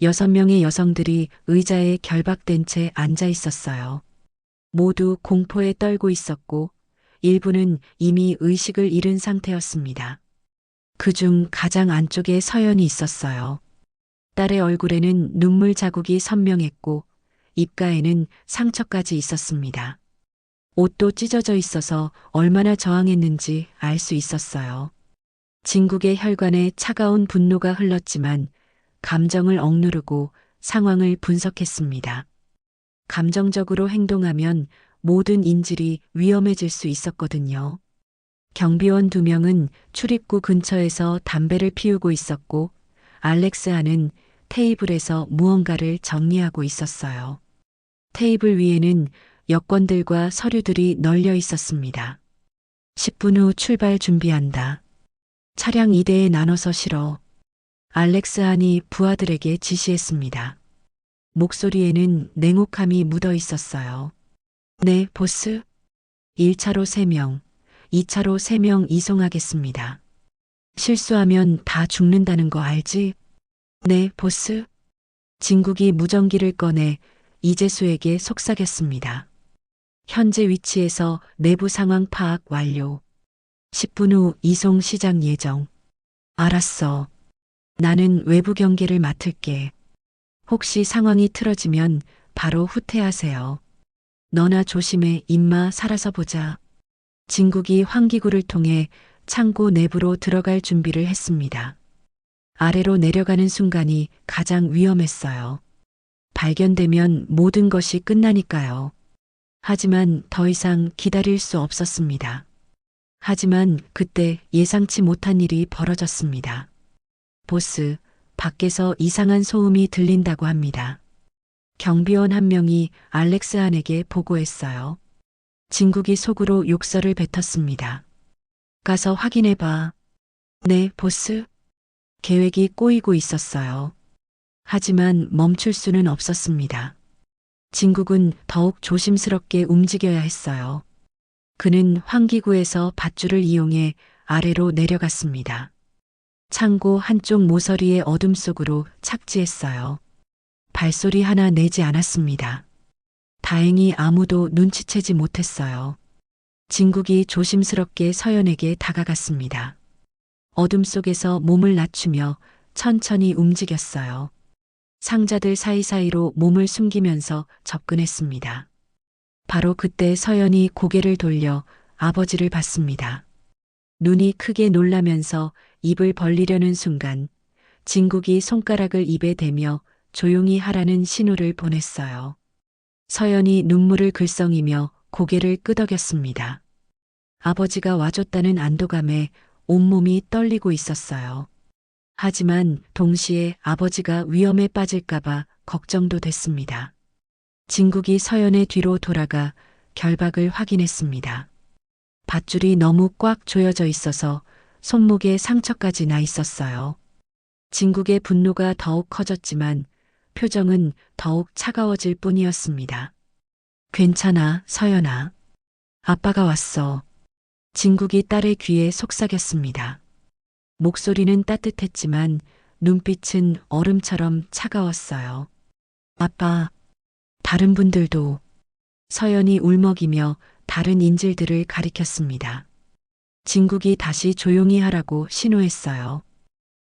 6명의 여성들이 의자에 결박된 채 앉아 있었어요. 모두 공포에 떨고 있었고 일부는 이미 의식을 잃은 상태였습니다. 그중 가장 안쪽에 서연이 있었어요. 딸의 얼굴에는 눈물 자국이 선명했고 입가에는 상처까지 있었습니다. 옷도 찢어져 있어서 얼마나 저항했는지 알 수 있었어요. 진국의 혈관에 차가운 분노가 흘렀지만 감정을 억누르고 상황을 분석했습니다. 감정적으로 행동하면 모든 인질이 위험해질 수 있었거든요. 경비원 2명은 출입구 근처에서 담배를 피우고 있었고 알렉스아는 테이블에서 무언가를 정리하고 있었어요. 테이블 위에는 여권들과 서류들이 널려 있었습니다. 10분 후 출발 준비한다. 차량 2대에 나눠서 실어. 알렉스안이 부하들에게 지시했습니다. 목소리에는 냉혹함이 묻어 있었어요. 네, 보스. 1차로 3명, 2차로 3명 이송하겠습니다. 실수하면 다 죽는다는 거 알지? 네, 보스. 진국이 무전기를 꺼내 이재수에게 속삭였습니다. 현재 위치에서 내부 상황 파악 완료. 10분 후 이송 시작 예정. 알았어. 나는 외부 경계를 맡을게. 혹시 상황이 틀어지면 바로 후퇴하세요. 너나 조심해 임마 살아서 보자. 진국이 환기구를 통해 창고 내부로 들어갈 준비를 했습니다. 아래로 내려가는 순간이 가장 위험했어요. 발견되면 모든 것이 끝나니까요. 하지만 더 이상 기다릴 수 없었습니다. 하지만 그때 예상치 못한 일이 벌어졌습니다. 보스, 밖에서 이상한 소음이 들린다고 합니다. 경비원 1명이 알렉스안에게 보고했어요. 진국이 속으로 욕설을 뱉었습니다. 가서 확인해봐. 네, 보스. 계획이 꼬이고 있었어요. 하지만 멈출 수는 없었습니다. 진국은 더욱 조심스럽게 움직여야 했어요. 그는 환기구에서 밧줄을 이용해 아래로 내려갔습니다. 창고 한쪽 모서리의 어둠 속으로 착지했어요. 발소리 하나 내지 않았습니다. 다행히 아무도 눈치채지 못했어요. 진국이 조심스럽게 서연에게 다가갔습니다. 어둠 속에서 몸을 낮추며 천천히 움직였어요. 상자들 사이사이로 몸을 숨기면서 접근했습니다. 바로 그때 서연이 고개를 돌려 아버지를 봤습니다. 눈이 크게 놀라면서 입을 벌리려는 순간 진국이 손가락을 입에 대며 조용히 하라는 신호를 보냈어요. 서연이 눈물을 글썽이며 고개를 끄덕였습니다. 아버지가 와줬다는 안도감에 온몸이 떨리고 있었어요. 하지만 동시에 아버지가 위험에 빠질까봐 걱정도 됐습니다. 진국이 서연의 뒤로 돌아가 결박을 확인했습니다. 밧줄이 너무 꽉 조여져 있어서 손목에 상처까지 나 있었어요. 진국의 분노가 더욱 커졌지만 표정은 더욱 차가워질 뿐이었습니다. 괜찮아, 서연아. 아빠가 왔어. 진국이 딸의 귀에 속삭였습니다. 목소리는 따뜻했지만 눈빛은 얼음처럼 차가웠어요. 아빠, 다른 분들도. 서연이 울먹이며 다른 인질들을 가리켰습니다. 진국이 다시 조용히 하라고 신호했어요.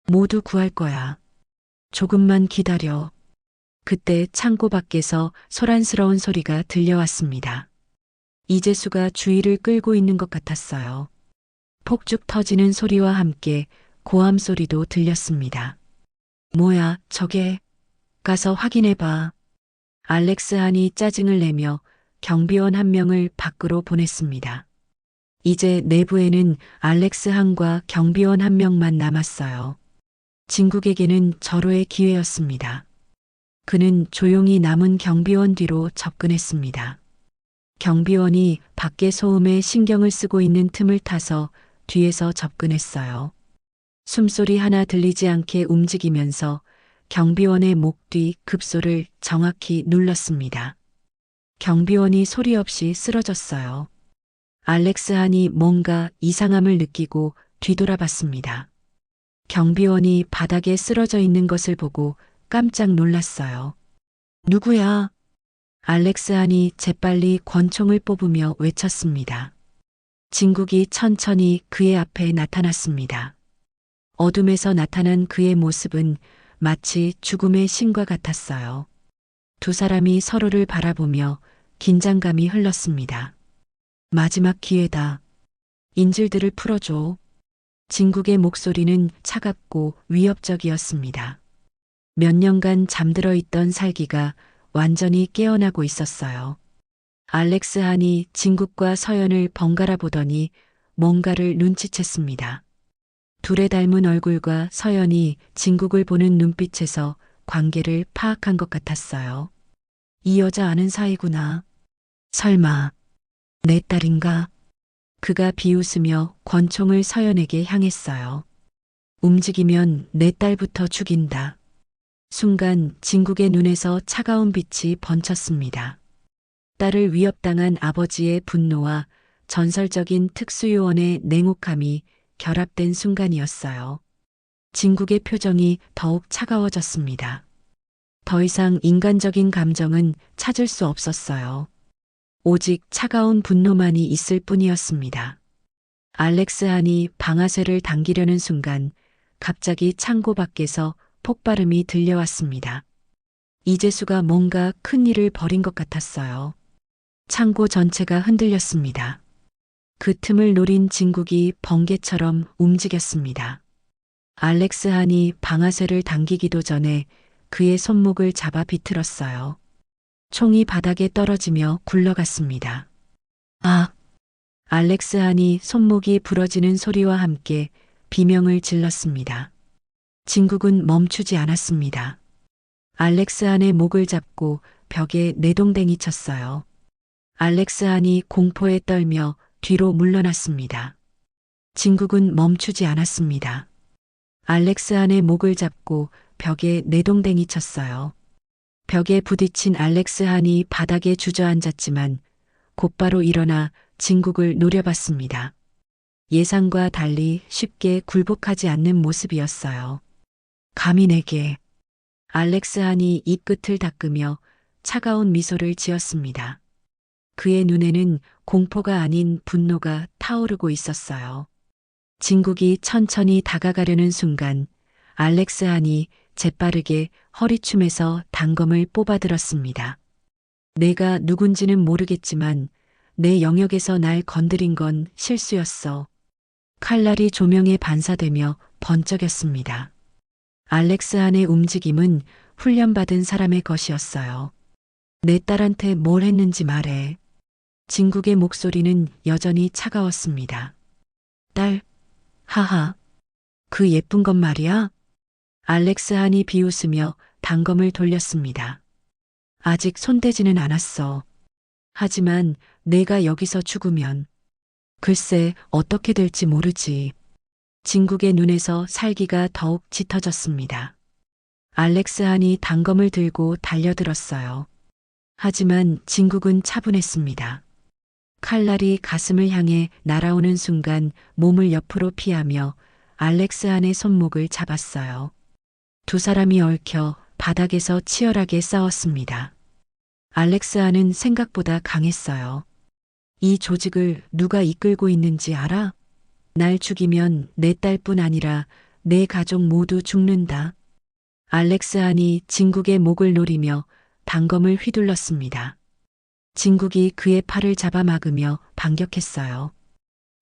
모두 구할 거야. 조금만 기다려. 그때 창고 밖에서 소란스러운 소리가 들려왔습니다. 이재수가 주의를 끌고 있는 것 같았어요. 폭죽 터지는 소리와 함께 고함 소리도 들렸습니다. 뭐야, 저게? 가서 확인해봐. 알렉스 한이 짜증을 내며 경비원 한 명을 밖으로 보냈습니다. 이제 내부에는 알렉스 한과 경비원 한 명만 남았어요. 진국에게는 절호의 기회였습니다. 그는 조용히 남은 경비원 뒤로 접근했습니다. 경비원이 밖의 소음에 신경을 쓰고 있는 틈을 타서 뒤에서 접근했어요. 숨소리 하나 들리지 않게 움직이면서 경비원의 목 뒤 급소를 정확히 눌렀습니다. 경비원이 소리 없이 쓰러졌어요. 알렉스 한이 뭔가 이상함을 느끼고 뒤돌아봤습니다. 경비원이 바닥에 쓰러져 있는 것을 보고 깜짝 놀랐어요. 누구야? 알렉스 한이 재빨리 권총을 뽑으며 외쳤습니다. 진국이 천천히 그의 앞에 나타났습니다. 어둠에서 나타난 그의 모습은 마치 죽음의 신과 같았어요. 두 사람이 서로를 바라보며 긴장감이 흘렀습니다. 마지막 기회다. 인질들을 풀어줘. 진국의 목소리는 차갑고 위협적이었습니다. 몇 년간 잠들어 있던 살기가 완전히 깨어나고 있었어요. 알렉스 한이 진국과 서연을 번갈아 보더니 뭔가를 눈치챘습니다. 둘의 닮은 얼굴과 서연이 진국을 보는 눈빛에서 관계를 파악한 것 같았어요. 이 여자 아는 사이구나. 설마 내 딸인가? 그가 비웃으며 권총을 서연에게 향했어요. 움직이면 내 딸부터 죽인다. 순간 진국의 눈에서 차가운 빛이 번졌습니다. 딸을 위협당한 아버지의 분노와 전설적인 특수요원의 냉혹함이 결합된 순간이었어요. 진국의 표정이 더욱 차가워졌습니다. 더 이상 인간적인 감정은 찾을 수 없었어요. 오직 차가운 분노만이 있을 뿐이었습니다. 알렉스 한이 방아쇠를 당기려는 순간 갑자기 창고 밖에서 폭발음이 들려왔습니다. 이재수가 뭔가 큰 일을 벌인 것 같았어요. 창고 전체가 흔들렸습니다. 그 틈을 노린 진국이 번개처럼 움직였습니다. 알렉스 한이 방아쇠를 당기기도 전에 그의 손목을 잡아 비틀었어요. 총이 바닥에 떨어지며 굴러갔습니다. 아! 알렉스 한이 손목이 부러지는 소리와 함께 비명을 질렀습니다. 진국은 멈추지 않았습니다. 알렉스 한의 목을 잡고 벽에 내동댕이 쳤어요. 알렉스 한이 공포에 떨며 뒤로 물러났습니다. 진국은 멈추지 않았습니다. 알렉스 한의 목을 잡고 벽에 내동댕이 쳤어요. 벽에 부딪힌 알렉스 한이 바닥에 주저앉았지만 곧바로 일어나 진국을 노려봤습니다. 예상과 달리 쉽게 굴복하지 않는 모습이었어요. 감히 내게. 알렉스 한이 입끝을 닦으며 차가운 미소를 지었습니다. 그의 눈에는 공포가 아닌 분노가 타오르고 있었어요. 진국이 천천히 다가가려는 순간 알렉스 한이 재빠르게 허리춤에서 단검을 뽑아들었습니다. 내가 누군지는 모르겠지만 내 영역에서 날 건드린 건 실수였어. 칼날이 조명에 반사되며 번쩍였습니다. 알렉스 한의 움직임은 훈련받은 사람의 것이었어요. 내 딸한테 뭘 했는지 말해. 진국의 목소리는 여전히 차가웠습니다. 딸, 하하. 그 예쁜 것 말이야? 알렉스 한이 비웃으며 단검을 돌렸습니다. 아직 손대지는 않았어. 하지만 내가 여기서 죽으면 글쎄 어떻게 될지 모르지. 진국의 눈에서 살기가 더욱 짙어졌습니다. 알렉스한이 단검을 들고 달려들었어요. 하지만 진국은 차분했습니다. 칼날이 가슴을 향해 날아오는 순간 몸을 옆으로 피하며 알렉스한의 손목을 잡았어요. 두 사람이 얽혀 바닥에서 치열하게 싸웠습니다. 알렉스한은 생각보다 강했어요. 이 조직을 누가 이끌고 있는지 알아? 날 죽이면 내 딸뿐 아니라 내 가족 모두 죽는다. 알렉스한이 진국의 목을 노리며 단검을 휘둘렀습니다. 진국이 그의 팔을 잡아 막으며 반격했어요.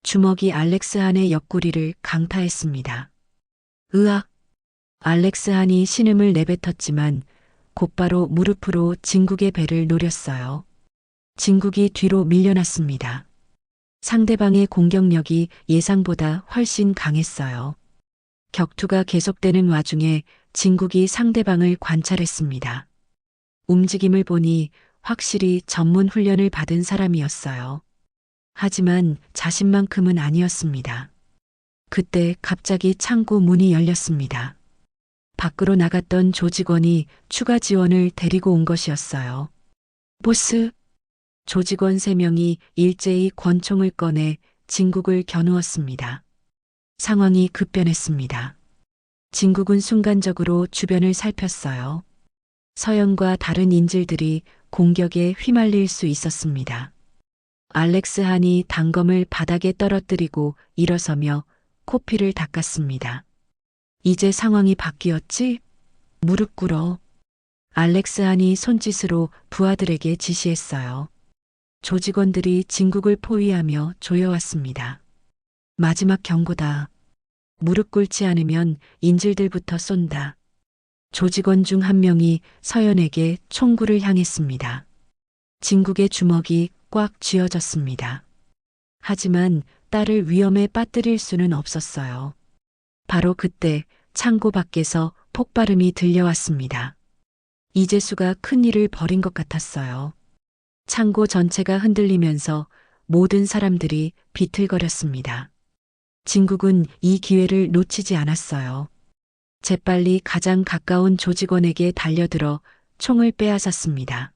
주먹이 알렉스한의 옆구리를 강타했습니다. 으악! 알렉스한이 신음을 내뱉었지만 곧바로 무릎으로 진국의 배를 노렸어요. 진국이 뒤로 밀려났습니다. 상대방의 공격력이 예상보다 훨씬 강했어요. 격투가 계속되는 와중에 진국이 상대방을 관찰했습니다. 움직임을 보니 확실히 전문 훈련을 받은 사람이었어요. 하지만 자신만큼은 아니었습니다. 그때 갑자기 창고 문이 열렸습니다. 밖으로 나갔던 조직원이 추가 지원을 데리고 온 것이었어요. 보스! 조직원 3명이 일제히 권총을 꺼내 진국을 겨누었습니다. 상황이 급변했습니다. 진국은 순간적으로 주변을 살폈어요. 서연과 다른 인질들이 공격에 휘말릴 수 있었습니다. 알렉스한이 단검을 바닥에 떨어뜨리고 일어서며 코피를 닦았습니다. 이제 상황이 바뀌었지? 무릎 꿇어. 알렉스한이 손짓으로 부하들에게 지시했어요. 조직원들이 진국을 포위하며 조여왔습니다. 마지막 경고다. 무릎 꿇지 않으면 인질들부터 쏜다. 조직원 중 한 명이 서연에게 총구를 향했습니다. 진국의 주먹이 꽉 쥐어졌습니다. 하지만 딸을 위험에 빠뜨릴 수는 없었어요. 바로 그때 창고 밖에서 폭발음이 들려왔습니다. 이재수가 큰일을 벌인 것 같았어요. 창고 전체가 흔들리면서 모든 사람들이 비틀거렸습니다. 진국은 이 기회를 놓치지 않았어요. 재빨리 가장 가까운 조직원에게 달려들어 총을 빼앗았습니다.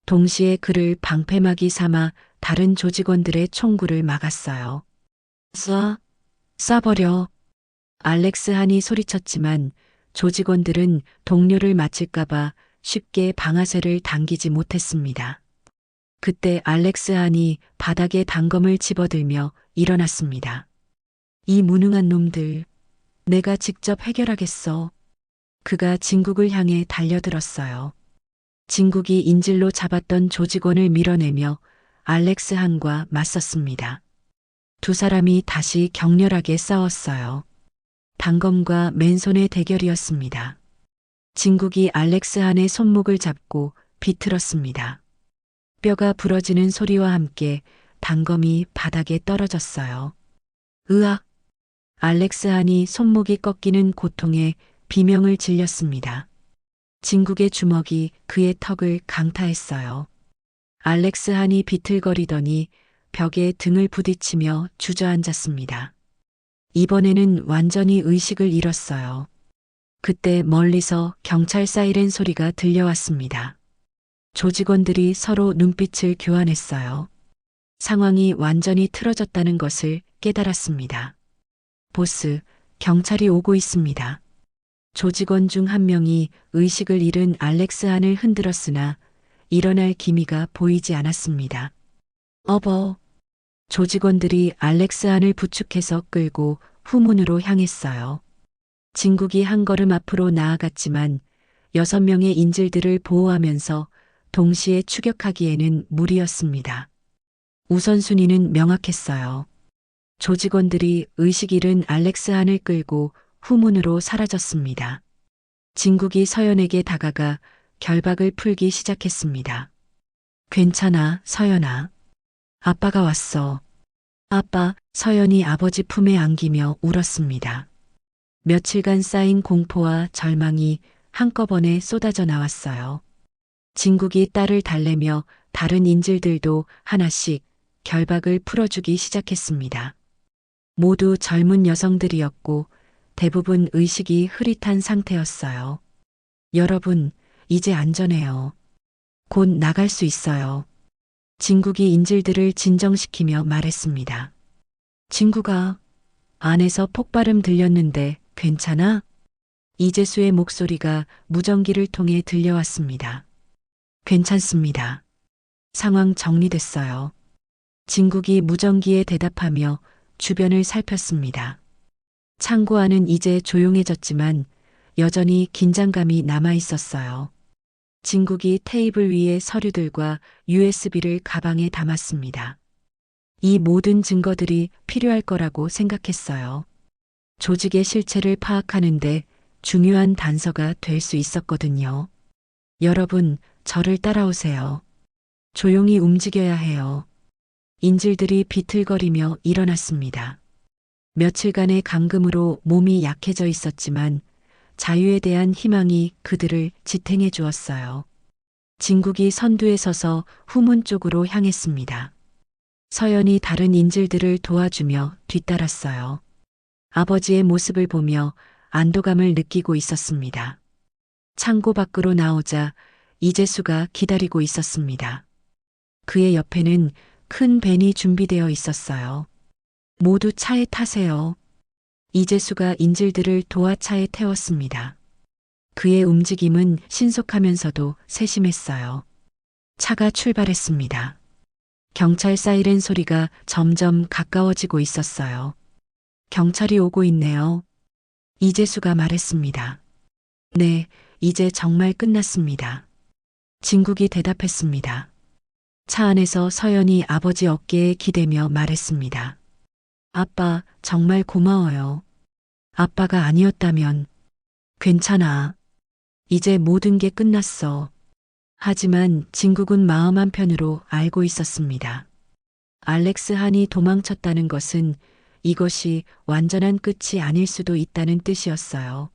동시에 그를 방패막이 삼아 다른 조직원들의 총구를 막았어요. 쏴버려. 알렉스한이 소리쳤지만 조직원들은 동료를 맞힐까봐 쉽게 방아쇠를 당기지 못했습니다. 그때 알렉스한이 바닥에 단검을 집어들며 일어났습니다. 이 무능한 놈들, 내가 직접 해결하겠어. 그가 진국을 향해 달려들었어요. 진국이 인질로 잡았던 조직원을 밀어내며 알렉스한과 맞섰습니다. 두 사람이 다시 격렬하게 싸웠어요. 단검과 맨손의 대결이었습니다. 진국이 알렉스한의 손목을 잡고 비틀었습니다. 뼈가 부러지는 소리와 함께 단검이 바닥에 떨어졌어요. 으악! 알렉스한이 손목이 꺾이는 고통에 비명을 질렸습니다. 진국의 주먹이 그의 턱을 강타했어요. 알렉스한이 비틀거리더니 벽에 등을 부딪히며 주저앉았습니다. 이번에는 완전히 의식을 잃었어요. 그때 멀리서 경찰 사이렌 소리가 들려왔습니다. 조직원들이 서로 눈빛을 교환했어요. 상황이 완전히 틀어졌다는 것을 깨달았습니다. 보스, 경찰이 오고 있습니다. 조직원 중 한 명이 의식을 잃은 알렉스한을 흔들었으나 일어날 기미가 보이지 않았습니다. 어버. 조직원들이 알렉스한을 부축해서 끌고 후문으로 향했어요. 진국이 한 걸음 앞으로 나아갔지만 6명의 인질들을 보호하면서 동시에 추격하기에는 무리였습니다. 우선순위는 명확했어요. 조직원들이 의식 잃은 알렉스한을 끌고 후문으로 사라졌습니다. 진국이 서연에게 다가가 결박을 풀기 시작했습니다. 괜찮아, 서연아. 아빠가 왔어. 아빠, 서연이 아버지 품에 안기며 울었습니다. 며칠간 쌓인 공포와 절망이 한꺼번에 쏟아져 나왔어요. 진국이 딸을 달래며 다른 인질들도 하나씩 결박을 풀어주기 시작했습니다. 모두 젊은 여성들이었고 대부분 의식이 흐릿한 상태였어요. 여러분, 이제 안전해요. 곧 나갈 수 있어요. 진국이 인질들을 진정시키며 말했습니다. 진국아, 안에서 폭발음 들렸는데 괜찮아? 이재수의 목소리가 무전기를 통해 들려왔습니다. 괜찮습니다. 상황 정리됐어요. 진국이 무전기에 대답하며 주변을 살폈습니다. 창고 안은 이제 조용해졌지만 여전히 긴장감이 남아 있었어요. 진국이 테이블 위에 서류들과 USB를 가방에 담았습니다. 이 모든 증거들이 필요할 거라고 생각했어요. 조직의 실체를 파악하는데 중요한 단서가 될 수 있었거든요. 여러분, 저를 따라오세요. 조용히 움직여야 해요. 인질들이 비틀거리며 일어났습니다. 며칠간의 감금으로 몸이 약해져 있었지만 자유에 대한 희망이 그들을 지탱해 주었어요. 진국이 선두에 서서 후문 쪽으로 향했습니다. 서연이 다른 인질들을 도와주며 뒤따랐어요. 아버지의 모습을 보며 안도감을 느끼고 있었습니다. 창고 밖으로 나오자 이재수가 기다리고 있었습니다. 그의 옆에는 큰 벤이 준비되어 있었어요. 모두 차에 타세요. 이재수가 인질들을 도와 차에 태웠습니다. 그의 움직임은 신속하면서도 세심했어요. 차가 출발했습니다. 경찰 사이렌 소리가 점점 가까워지고 있었어요. 경찰이 오고 있네요. 이재수가 말했습니다. 네, 이제 정말 끝났습니다. 진국이 대답했습니다. 차 안에서 서연이 아버지 어깨에 기대며 말했습니다. 아빠, 정말 고마워요. 아빠가 아니었다면 괜찮아. 이제 모든 게 끝났어. 하지만 진국은 마음 한편으로 알고 있었습니다. 알렉스 한이 도망쳤다는 것은 이것이 완전한 끝이 아닐 수도 있다는 뜻이었어요.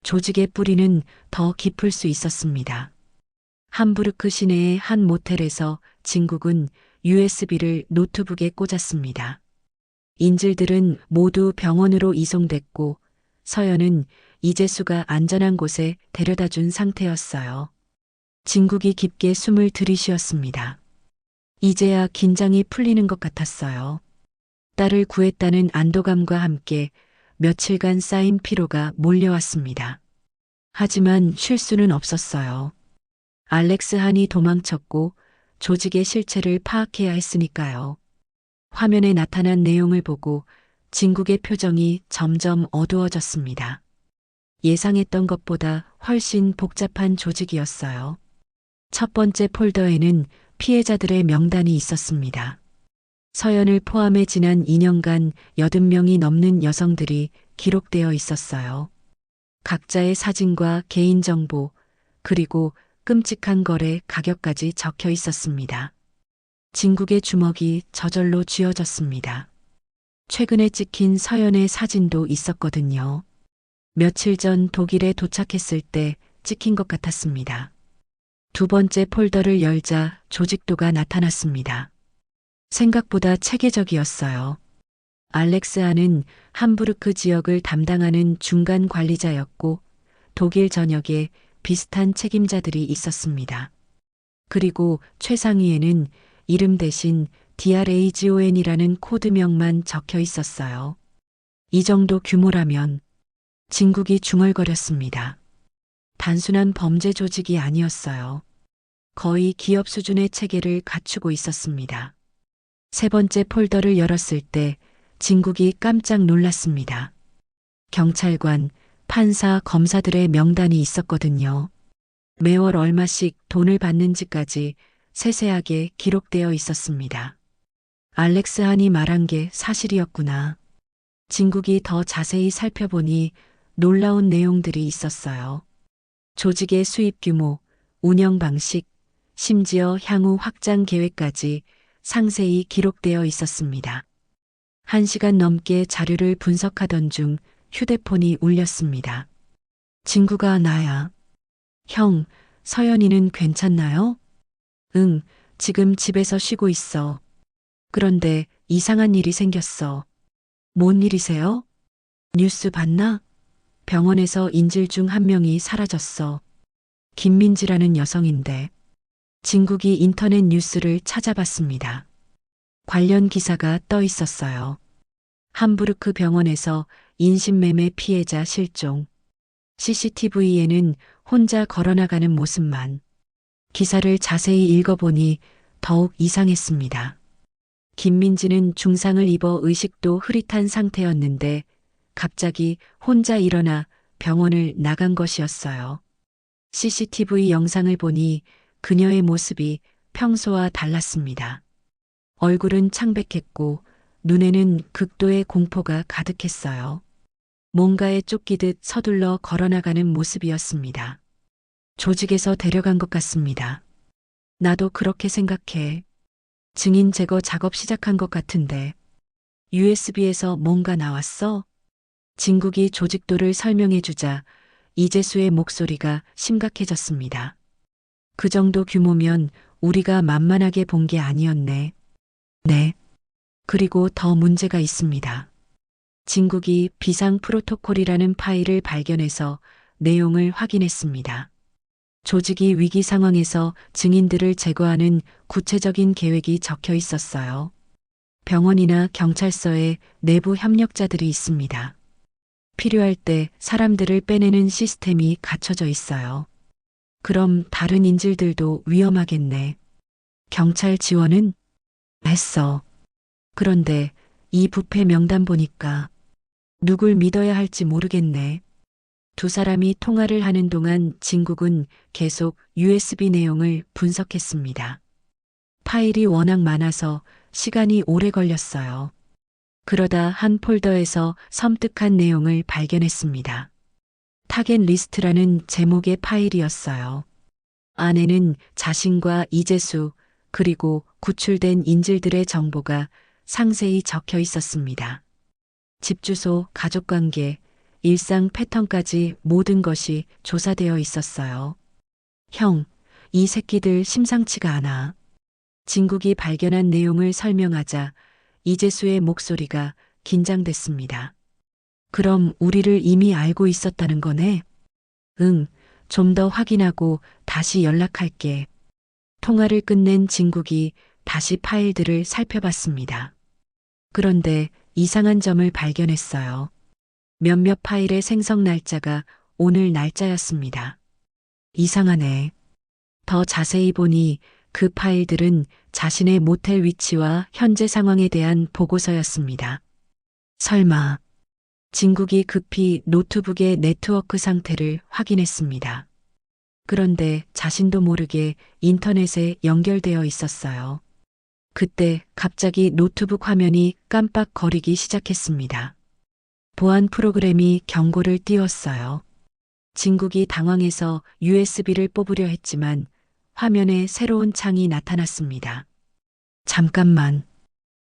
조직의 뿌리는 더 깊을 수 있었습니다. 함부르크 시내의 한 모텔에서 진국은 USB를 노트북에 꽂았습니다. 인질들은 모두 병원으로 이송됐고 서연은 이재수가 안전한 곳에 데려다 준 상태였어요. 진국이 깊게 숨을 들이쉬었습니다. 이제야 긴장이 풀리는 것 같았어요. 딸을 구했다는 안도감과 함께 며칠간 쌓인 피로가 몰려왔습니다. 하지만 쉴 수는 없었어요. 알렉스 한이 도망쳤고 조직의 실체를 파악해야 했으니까요. 화면에 나타난 내용을 보고 진국의 표정이 점점 어두워졌습니다. 예상했던 것보다 훨씬 복잡한 조직이었어요. 첫 번째 폴더에는 피해자들의 명단이 있었습니다. 서연을 포함해 지난 2년간 80명이 넘는 여성들이 기록되어 있었어요. 각자의 사진과 개인정보, 그리고 끔찍한 거래 가격까지 적혀 있었습니다. 진국의 주먹이 저절로 쥐어졌습니다. 최근에 찍힌 서연의 사진도 있었거든요. 며칠 전 독일에 도착했을 때 찍힌 것 같았습니다. 두 번째 폴더를 열자 조직도가 나타났습니다. 생각보다 체계적이었어요. 알렉스 한은 함부르크 지역을 담당하는 중간 관리자였고 독일 전역에 비슷한 책임자들이 있었습니다. 그리고 최상위에는 이름 대신 DRAGON이라는 코드명만 적혀 있었어요. 이 정도 규모라면 진국이 중얼거렸습니다. 단순한 범죄 조직이 아니었어요. 거의 기업 수준의 체계를 갖추고 있었습니다. 세 번째 폴더를 열었을 때 진국이 깜짝 놀랐습니다. 경찰관, 판사, 검사들의 명단이 있었거든요. 매월 얼마씩 돈을 받는지까지 세세하게 기록되어 있었습니다. 알렉스 한이 말한 게 사실이었구나. 진국이 더 자세히 살펴보니 놀라운 내용들이 있었어요. 조직의 수입 규모, 운영 방식, 심지어 향후 확장 계획까지 상세히 기록되어 있었습니다. 1시간 넘게 자료를 분석하던 중 휴대폰이 울렸습니다. 진구가 나야. 형, 서연이는 괜찮나요? 응, 지금 집에서 쉬고 있어. 그런데 이상한 일이 생겼어. 뭔 일이세요? 뉴스 봤나? 병원에서 인질 중 한 명이 사라졌어. 김민지라는 여성인데 진국이 인터넷 뉴스를 찾아봤습니다. 관련 기사가 떠 있었어요. 함부르크 병원에서 인신매매 피해자 실종. CCTV에는 혼자 걸어나가는 모습만. 기사를 자세히 읽어보니 더욱 이상했습니다. 김민지는 중상을 입어 의식도 흐릿한 상태였는데 갑자기 혼자 일어나 병원을 나간 것이었어요. CCTV 영상을 보니 그녀의 모습이 평소와 달랐습니다. 얼굴은 창백했고 눈에는 극도의 공포가 가득했어요. 뭔가에 쫓기듯 서둘러 걸어나가는 모습이었습니다. 조직에서 데려간 것 같습니다. 나도 그렇게 생각해. 증인 제거 작업 시작한 것 같은데 USB에서 뭔가 나왔어? 진국이 조직도를 설명해 주자 이재수의 목소리가 심각해졌습니다. 그 정도 규모면 우리가 만만하게 본 게 아니었네. 네. 그리고 더 문제가 있습니다. 진국이 비상 프로토콜이라는 파일을 발견해서 내용을 확인했습니다. 조직이 위기 상황에서 증인들을 제거하는 구체적인 계획이 적혀 있었어요. 병원이나 경찰서에 내부 협력자들이 있습니다. 필요할 때 사람들을 빼내는 시스템이 갖춰져 있어요. 그럼 다른 인질들도 위험하겠네. 경찰 지원은? 했어. 그런데 이 부패 명단 보니까 누굴 믿어야 할지 모르겠네. 두 사람이 통화를 하는 동안 진국은 계속 USB 내용을 분석했습니다. 파일이 워낙 많아서 시간이 오래 걸렸어요. 그러다 한 폴더에서 섬뜩한 내용을 발견했습니다. 타겟 리스트라는 제목의 파일이었어요. 안에는 자신과 이재수 그리고 구출된 인질들의 정보가 상세히 적혀 있었습니다. 집 주소, 가족관계, 일상 패턴까지 모든 것이 조사되어 있었어요. 형, 이 새끼들 심상치가 않아. 진국이 발견한 내용을 설명하자 이재수의 목소리가 긴장됐습니다. 그럼 우리를 이미 알고 있었다는 거네? 응, 좀 더 확인하고 다시 연락할게. 통화를 끝낸 진국이 다시 파일들을 살펴봤습니다. 그런데 이상한 점을 발견했어요. 몇몇 파일의 생성 날짜가 오늘 날짜였습니다. 이상하네. 더 자세히 보니 그 파일들은 자신의 모텔 위치와 현재 상황에 대한 보고서였습니다. 설마 진국이 급히 노트북의 네트워크 상태를 확인했습니다. 그런데 자신도 모르게 인터넷에 연결되어 있었어요. 그때 갑자기 노트북 화면이 깜빡거리기 시작했습니다. 보안 프로그램이 경고를 띄웠어요. 진국이 당황해서 USB를 뽑으려 했지만 화면에 새로운 창이 나타났습니다. 잠깐만.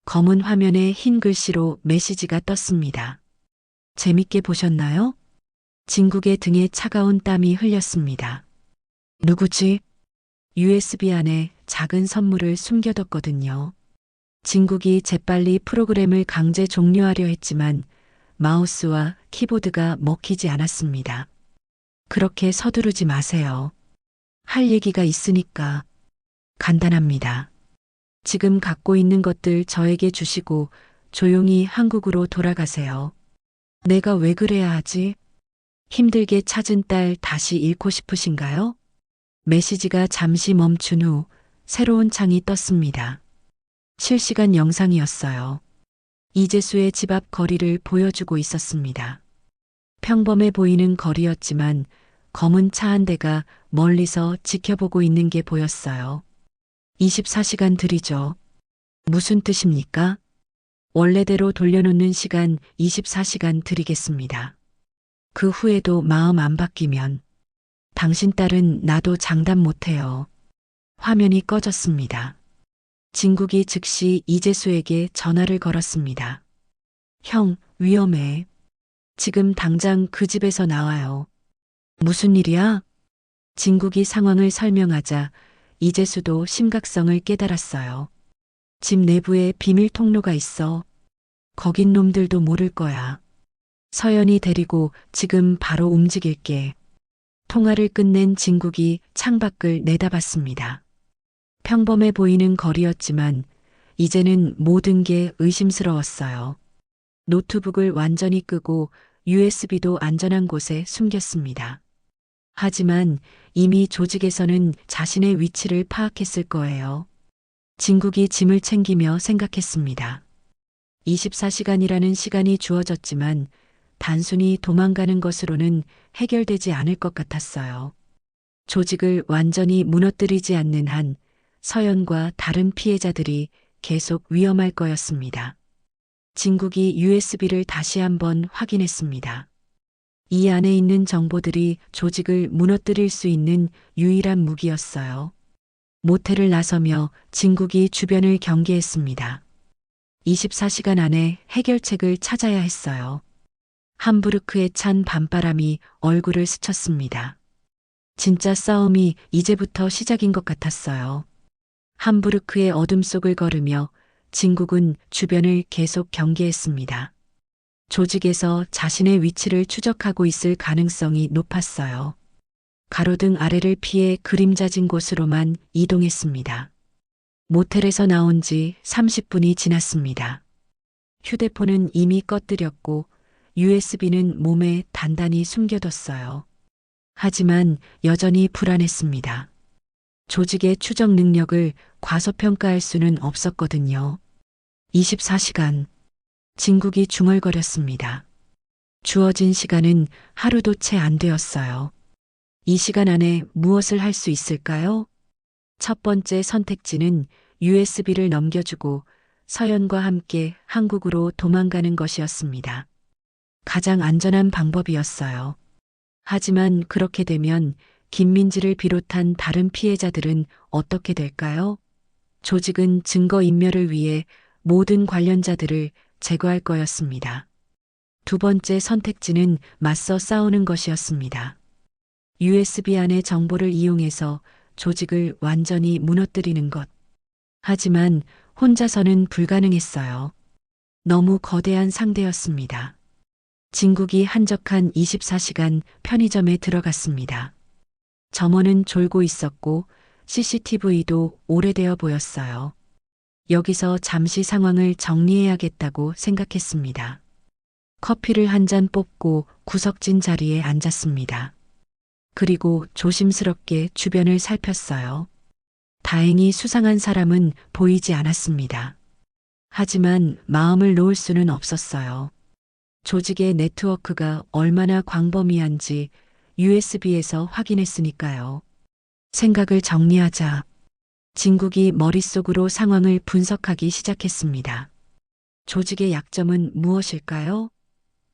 검은 화면에 흰 글씨로 메시지가 떴습니다. 재밌게 보셨나요? 진국의 등에 차가운 땀이 흘렸습니다. 누구지? USB 안에 작은 선물을 숨겨뒀거든요. 진국이 재빨리 프로그램을 강제 종료하려 했지만 마우스와 키보드가 먹히지 않았습니다. 그렇게 서두르지 마세요. 할 얘기가 있으니까. 간단합니다. 지금 갖고 있는 것들 저에게 주시고 조용히 한국으로 돌아가세요. 내가 왜 그래야 하지? 힘들게 찾은 딸 다시 잃고 싶으신가요? 메시지가 잠시 멈춘 후 새로운 창이 떴습니다. 실시간 영상이었어요. 이재수의 집 앞 거리를 보여주고 있었습니다. 평범해 보이는 거리였지만 검은 차 한 대가 멀리서 지켜보고 있는 게 보였어요. 24시간 들이죠. 무슨 뜻입니까? 원래대로 돌려놓는 시간 24시간 드리겠습니다. 그 후에도 마음 안 바뀌면 당신 딸은 나도 장담 못해요. 화면이 꺼졌습니다. 진국이 즉시 이재수에게 전화를 걸었습니다. 형, 위험해. 지금 당장 그 집에서 나와요. 무슨 일이야? 진국이 상황을 설명하자 이재수도 심각성을 깨달았어요. 집 내부에 비밀 통로가 있어. 거긴 놈들도 모를 거야. 서연이 데리고 지금 바로 움직일게. 통화를 끝낸 진국이 창밖을 내다봤습니다. 평범해 보이는 거리였지만 이제는 모든 게 의심스러웠어요. 노트북을 완전히 끄고 USB도 안전한 곳에 숨겼습니다. 하지만 이미 조직에서는 자신의 위치를 파악했을 거예요. 진국이 짐을 챙기며 생각했습니다. 24시간이라는 시간이 주어졌지만 단순히 도망가는 것으로는 해결되지 않을 것 같았어요. 조직을 완전히 무너뜨리지 않는 한 서연과 다른 피해자들이 계속 위험할 거였습니다. 진국이 USB를 다시 한번 확인했습니다. 이 안에 있는 정보들이 조직을 무너뜨릴 수 있는 유일한 무기였어요. 모텔을 나서며 진국이 주변을 경계했습니다. 24시간 안에 해결책을 찾아야 했어요. 함부르크에 찬 밤바람이 얼굴을 스쳤습니다. 진짜 싸움이 이제부터 시작인 것 같았어요. 함부르크의 어둠 속을 걸으며 진국은 주변을 계속 경계했습니다. 조직에서 자신의 위치를 추적하고 있을 가능성이 높았어요. 가로등 아래를 피해 그림자진 곳으로만 이동했습니다. 모텔에서 나온 지 30분이 지났습니다. 휴대폰은 이미 꺼뜨렸고 USB는 몸에 단단히 숨겨뒀어요. 하지만 여전히 불안했습니다. 조직의 추적 능력을 과소평가할 수는 없었거든요. 24시간. 진국이 중얼거렸습니다. 주어진 시간은 하루도 채 안 되었어요. 이 시간 안에 무엇을 할 수 있을까요? 첫 번째 선택지는 USB를 넘겨주고 서연과 함께 한국으로 도망가는 것이었습니다. 가장 안전한 방법이었어요. 하지만 그렇게 되면 김민지를 비롯한 다른 피해자들은 어떻게 될까요? 조직은 증거인멸을 위해 모든 관련자들을 제거할 거였습니다. 두 번째 선택지는 맞서 싸우는 것이었습니다. USB 안의 정보를 이용해서 조직을 완전히 무너뜨리는 것. 하지만 혼자서는 불가능했어요. 너무 거대한 상대였습니다. 진국이 한적한 24시간 편의점에 들어갔습니다. 점원은 졸고 있었고 CCTV도 오래되어 보였어요. 여기서 잠시 상황을 정리해야겠다고 생각했습니다. 커피를 한 잔 뽑고 구석진 자리에 앉았습니다. 그리고 조심스럽게 주변을 살폈어요. 다행히 수상한 사람은 보이지 않았습니다. 하지만 마음을 놓을 수는 없었어요. 조직의 네트워크가 얼마나 광범위한지 USB에서 확인했으니까요. 생각을 정리하자. 진국이 머릿속으로 상황을 분석하기 시작했습니다. 조직의 약점은 무엇일까요?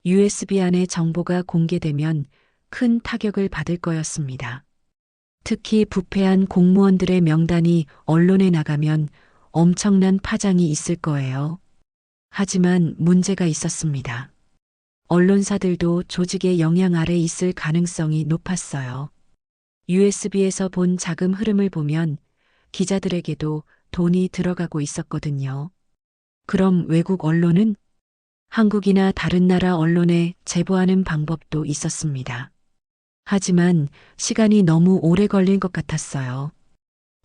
USB 안의 정보가 공개되면 큰 타격을 받을 거였습니다. 특히 부패한 공무원들의 명단이 언론에 나가면 엄청난 파장이 있을 거예요. 하지만 문제가 있었습니다. 언론사들도 조직의 영향 아래 있을 가능성이 높았어요. USB에서 본 자금 흐름을 보면 기자들에게도 돈이 들어가고 있었거든요. 그럼 외국 언론은? 한국이나 다른 나라 언론에 제보하는 방법도 있었습니다. 하지만 시간이 너무 오래 걸릴 것 같았어요.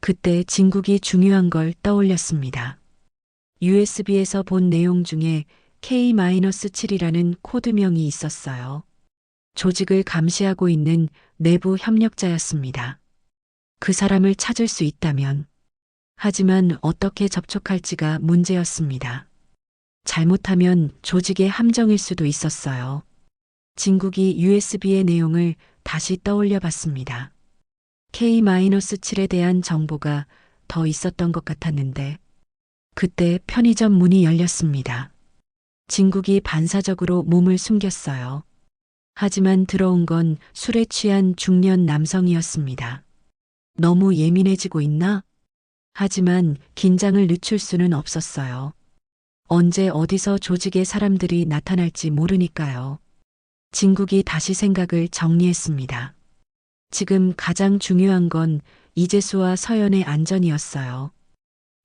그때 진국이 중요한 걸 떠올렸습니다. USB에서 본 내용 중에 K-7이라는 코드명이 있었어요. 조직을 감시하고 있는 내부 협력자였습니다. 그 사람을 찾을 수 있다면. 하지만 어떻게 접촉할지가 문제였습니다. 잘못하면 조직의 함정일 수도 있었어요. 진국이 USB의 내용을 다시 떠올려 봤습니다. K-7에 대한 정보가 더 있었던 것 같았는데 그때 편의점 문이 열렸습니다. 진국이 반사적으로 몸을 숨겼어요. 하지만 들어온 건 술에 취한 중년 남성이었습니다. 너무 예민해지고 있나? 하지만 긴장을 늦출 수는 없었어요. 언제 어디서 조직의 사람들이 나타날지 모르니까요. 진국이 다시 생각을 정리했습니다. 지금 가장 중요한 건 이재수와 서연의 안전이었어요.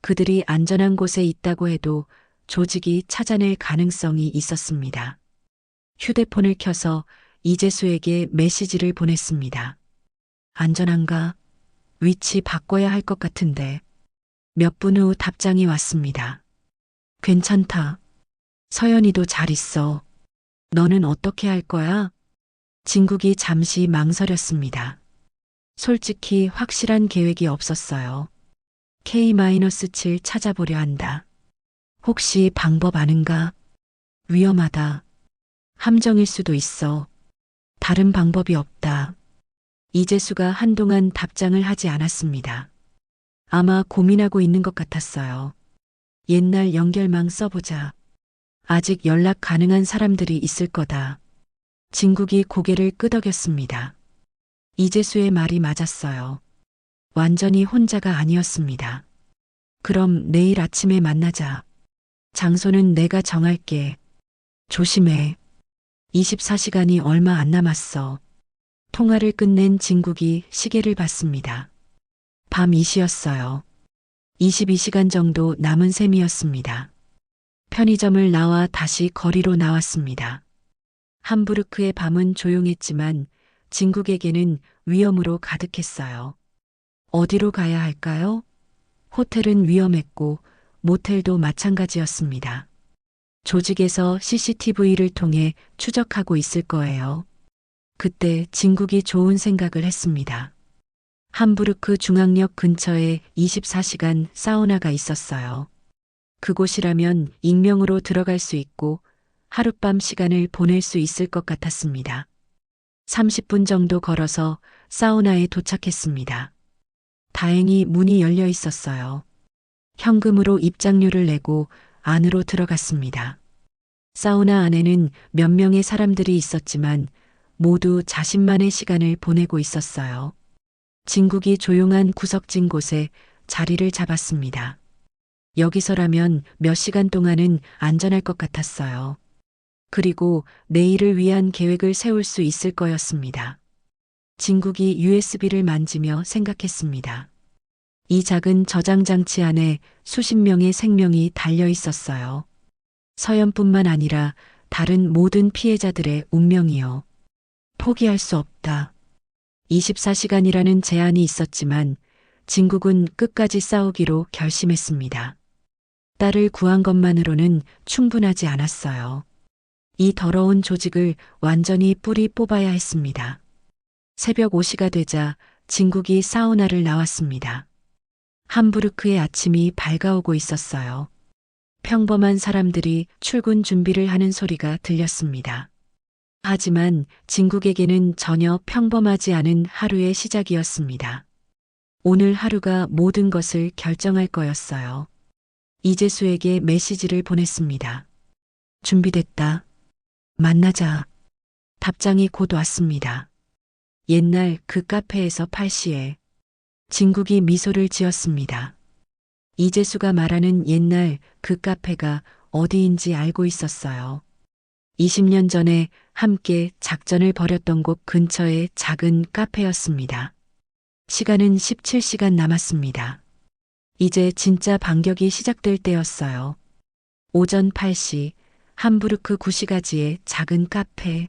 그들이 안전한 곳에 있다고 해도 조직이 찾아낼 가능성이 있었습니다. 휴대폰을 켜서 이재수에게 메시지를 보냈습니다. 안전한가? 위치 바꿔야 할 것 같은데. 몇 분 후 답장이 왔습니다. 괜찮다. 서연이도 잘 있어. 너는 어떻게 할 거야? 진국이 잠시 망설였습니다. 솔직히 확실한 계획이 없었어요. K-7 찾아보려 한다. 혹시 방법 아는가? 위험하다. 함정일 수도 있어. 다른 방법이 없다. 이재수가 한동안 답장을 하지 않았습니다. 아마 고민하고 있는 것 같았어요. 옛날 연결망 써보자. 아직 연락 가능한 사람들이 있을 거다. 진국이 고개를 끄덕였습니다. 이재수의 말이 맞았어요. 완전히 혼자가 아니었습니다. 그럼 내일 아침에 만나자. 장소는 내가 정할게. 조심해. 24시간이 얼마 안 남았어. 통화를 끝낸 진국이 시계를 봤습니다. 밤 2시였어요. 22시간 정도 남은 셈이었습니다. 편의점을 나와 다시 거리로 나왔습니다. 함부르크의 밤은 조용했지만 진국에게는 위험으로 가득했어요. 어디로 가야 할까요? 호텔은 위험했고 모텔도 마찬가지였습니다. 조직에서 CCTV를 통해 추적하고 있을 거예요. 그때 진국이 좋은 생각을 했습니다. 함부르크 중앙역 근처에 24시간 사우나가 있었어요. 그곳이라면 익명으로 들어갈 수 있고 하룻밤 시간을 보낼 수 있을 것 같았습니다. 30분 정도 걸어서 사우나에 도착했습니다. 다행히 문이 열려 있었어요. 현금으로 입장료를 내고 안으로 들어갔습니다. 사우나 안에는 몇 명의 사람들이 있었지만 모두 자신만의 시간을 보내고 있었어요. 진국이 조용한 구석진 곳에 자리를 잡았습니다. 여기서라면 몇 시간 동안은 안전할 것 같았어요. 그리고 내일을 위한 계획을 세울 수 있을 거였습니다. 진국이 USB를 만지며 생각했습니다. 이 작은 저장 장치 안에 수십 명의 생명이 달려 있었어요. 서연뿐만 아니라 다른 모든 피해자들의 운명이요. 포기할 수 없다. 24시간이라는 제한이 있었지만 진국은 끝까지 싸우기로 결심했습니다. 딸을 구한 것만으로는 충분하지 않았어요. 이 더러운 조직을 완전히 뿌리 뽑아야 했습니다. 새벽 5시가 되자 진국이 사우나를 나왔습니다. 함부르크의 아침이 밝아오고 있었어요. 평범한 사람들이 출근 준비를 하는 소리가 들렸습니다. 하지만 진국에게는 전혀 평범하지 않은 하루의 시작이었습니다. 오늘 하루가 모든 것을 결정할 거였어요. 이재수에게 메시지를 보냈습니다. 준비됐다. 만나자. 답장이 곧 왔습니다. 옛날 그 카페에서 8시에. 진국이 미소를 지었습니다. 이재수가 말하는 옛날 그 카페가 어디인지 알고 있었어요. 20년 전에 함께 작전을 벌였던 곳 근처의 작은 카페였습니다. 시간은 17시간 남았습니다. 이제 진짜 반격이 시작될 때였어요. 오전 8시 함부르크 구시가지의 작은 카페.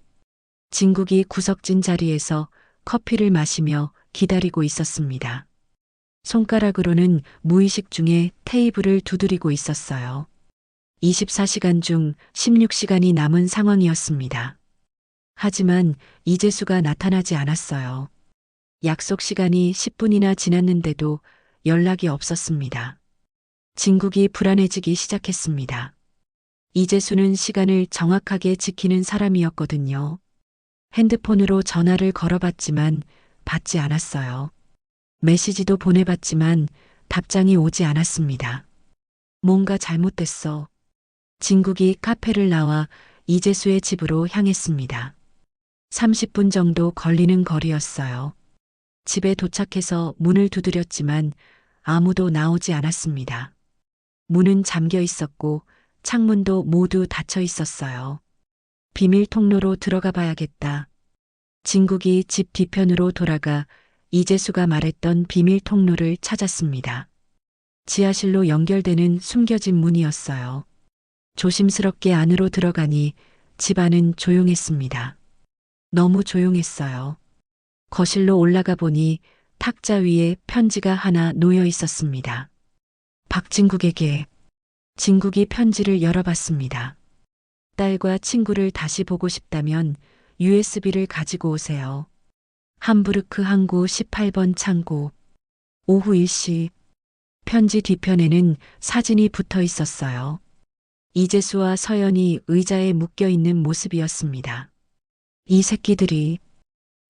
진국이 구석진 자리에서 커피를 마시며 기다리고 있었습니다. 손가락으로는 무의식 중에 테이블을 두드리고 있었어요. 24시간 중 16시간이 남은 상황이었습니다. 하지만 이재수가 나타나지 않았어요. 약속 시간이 10분이나 지났는데도 연락이 없었습니다. 진국이 불안해지기 시작했습니다. 이재수는 시간을 정확하게 지키는 사람이었거든요. 핸드폰으로 전화를 걸어봤지만 받지 않았어요. 메시지도 보내봤지만 답장이 오지 않았습니다. 뭔가 잘못됐어. 진국이 카페를 나와 이재수의 집으로 향했습니다. 30분 정도 걸리는 거리였어요. 집에 도착해서 문을 두드렸지만 아무도 나오지 않았습니다. 문은 잠겨 있었고 창문도 모두 닫혀 있었어요. 비밀 통로로 들어가 봐야겠다. 진국이 집 뒤편으로 돌아가 이재수가 말했던 비밀 통로를 찾았습니다. 지하실로 연결되는 숨겨진 문이었어요. 조심스럽게 안으로 들어가니 집 안은 조용했습니다. 너무 조용했어요. 거실로 올라가 보니 탁자 위에 편지가 하나 놓여 있었습니다. 박진국에게. 진국이 편지를 열어봤습니다. 딸과 친구를 다시 보고 싶다면 USB를 가지고 오세요. 함부르크 항구 18번 창고. 오후 1시. 편지 뒤편에는 사진이 붙어 있었어요. 이재수와 서연이 의자에 묶여 있는 모습이었습니다. 이 새끼들이.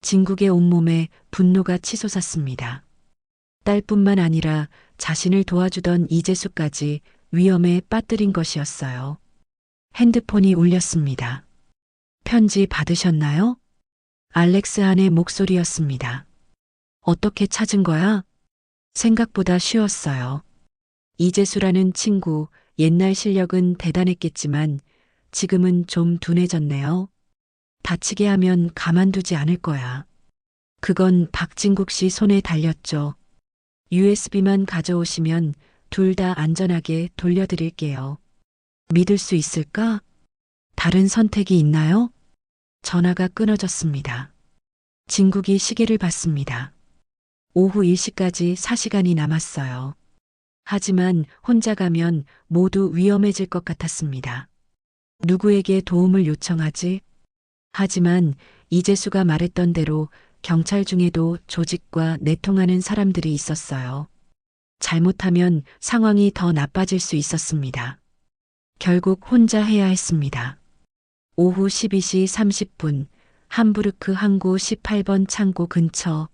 진국의 온몸에 분노가 치솟았습니다. 딸뿐만 아니라 자신을 도와주던 이재수까지 위험에 빠뜨린 것이었어요. 핸드폰이 울렸습니다. 편지 받으셨나요? 알렉스 한의 목소리였습니다. 어떻게 찾은 거야? 생각보다 쉬웠어요. 이재수라는 친구, 옛날 실력은 대단했겠지만 지금은 좀 둔해졌네요. 다치게 하면 가만두지 않을 거야. 그건 박진국 씨 손에 달렸죠. USB만 가져오시면 둘 다 안전하게 돌려드릴게요. 믿을 수 있을까? 다른 선택이 있나요? 전화가 끊어졌습니다. 진국이 시계를 봤습니다. 오후 1시까지 4시간이 남았어요. 하지만 혼자 가면 모두 위험해질 것 같았습니다. 누구에게 도움을 요청하지? 하지만 이재수가 말했던 대로 경찰 중에도 조직과 내통하는 사람들이 있었어요. 잘못하면 상황이 더 나빠질 수 있었습니다. 결국 혼자 해야 했습니다. 오후 12시 30분 함부르크 항구 18번 창고 근처.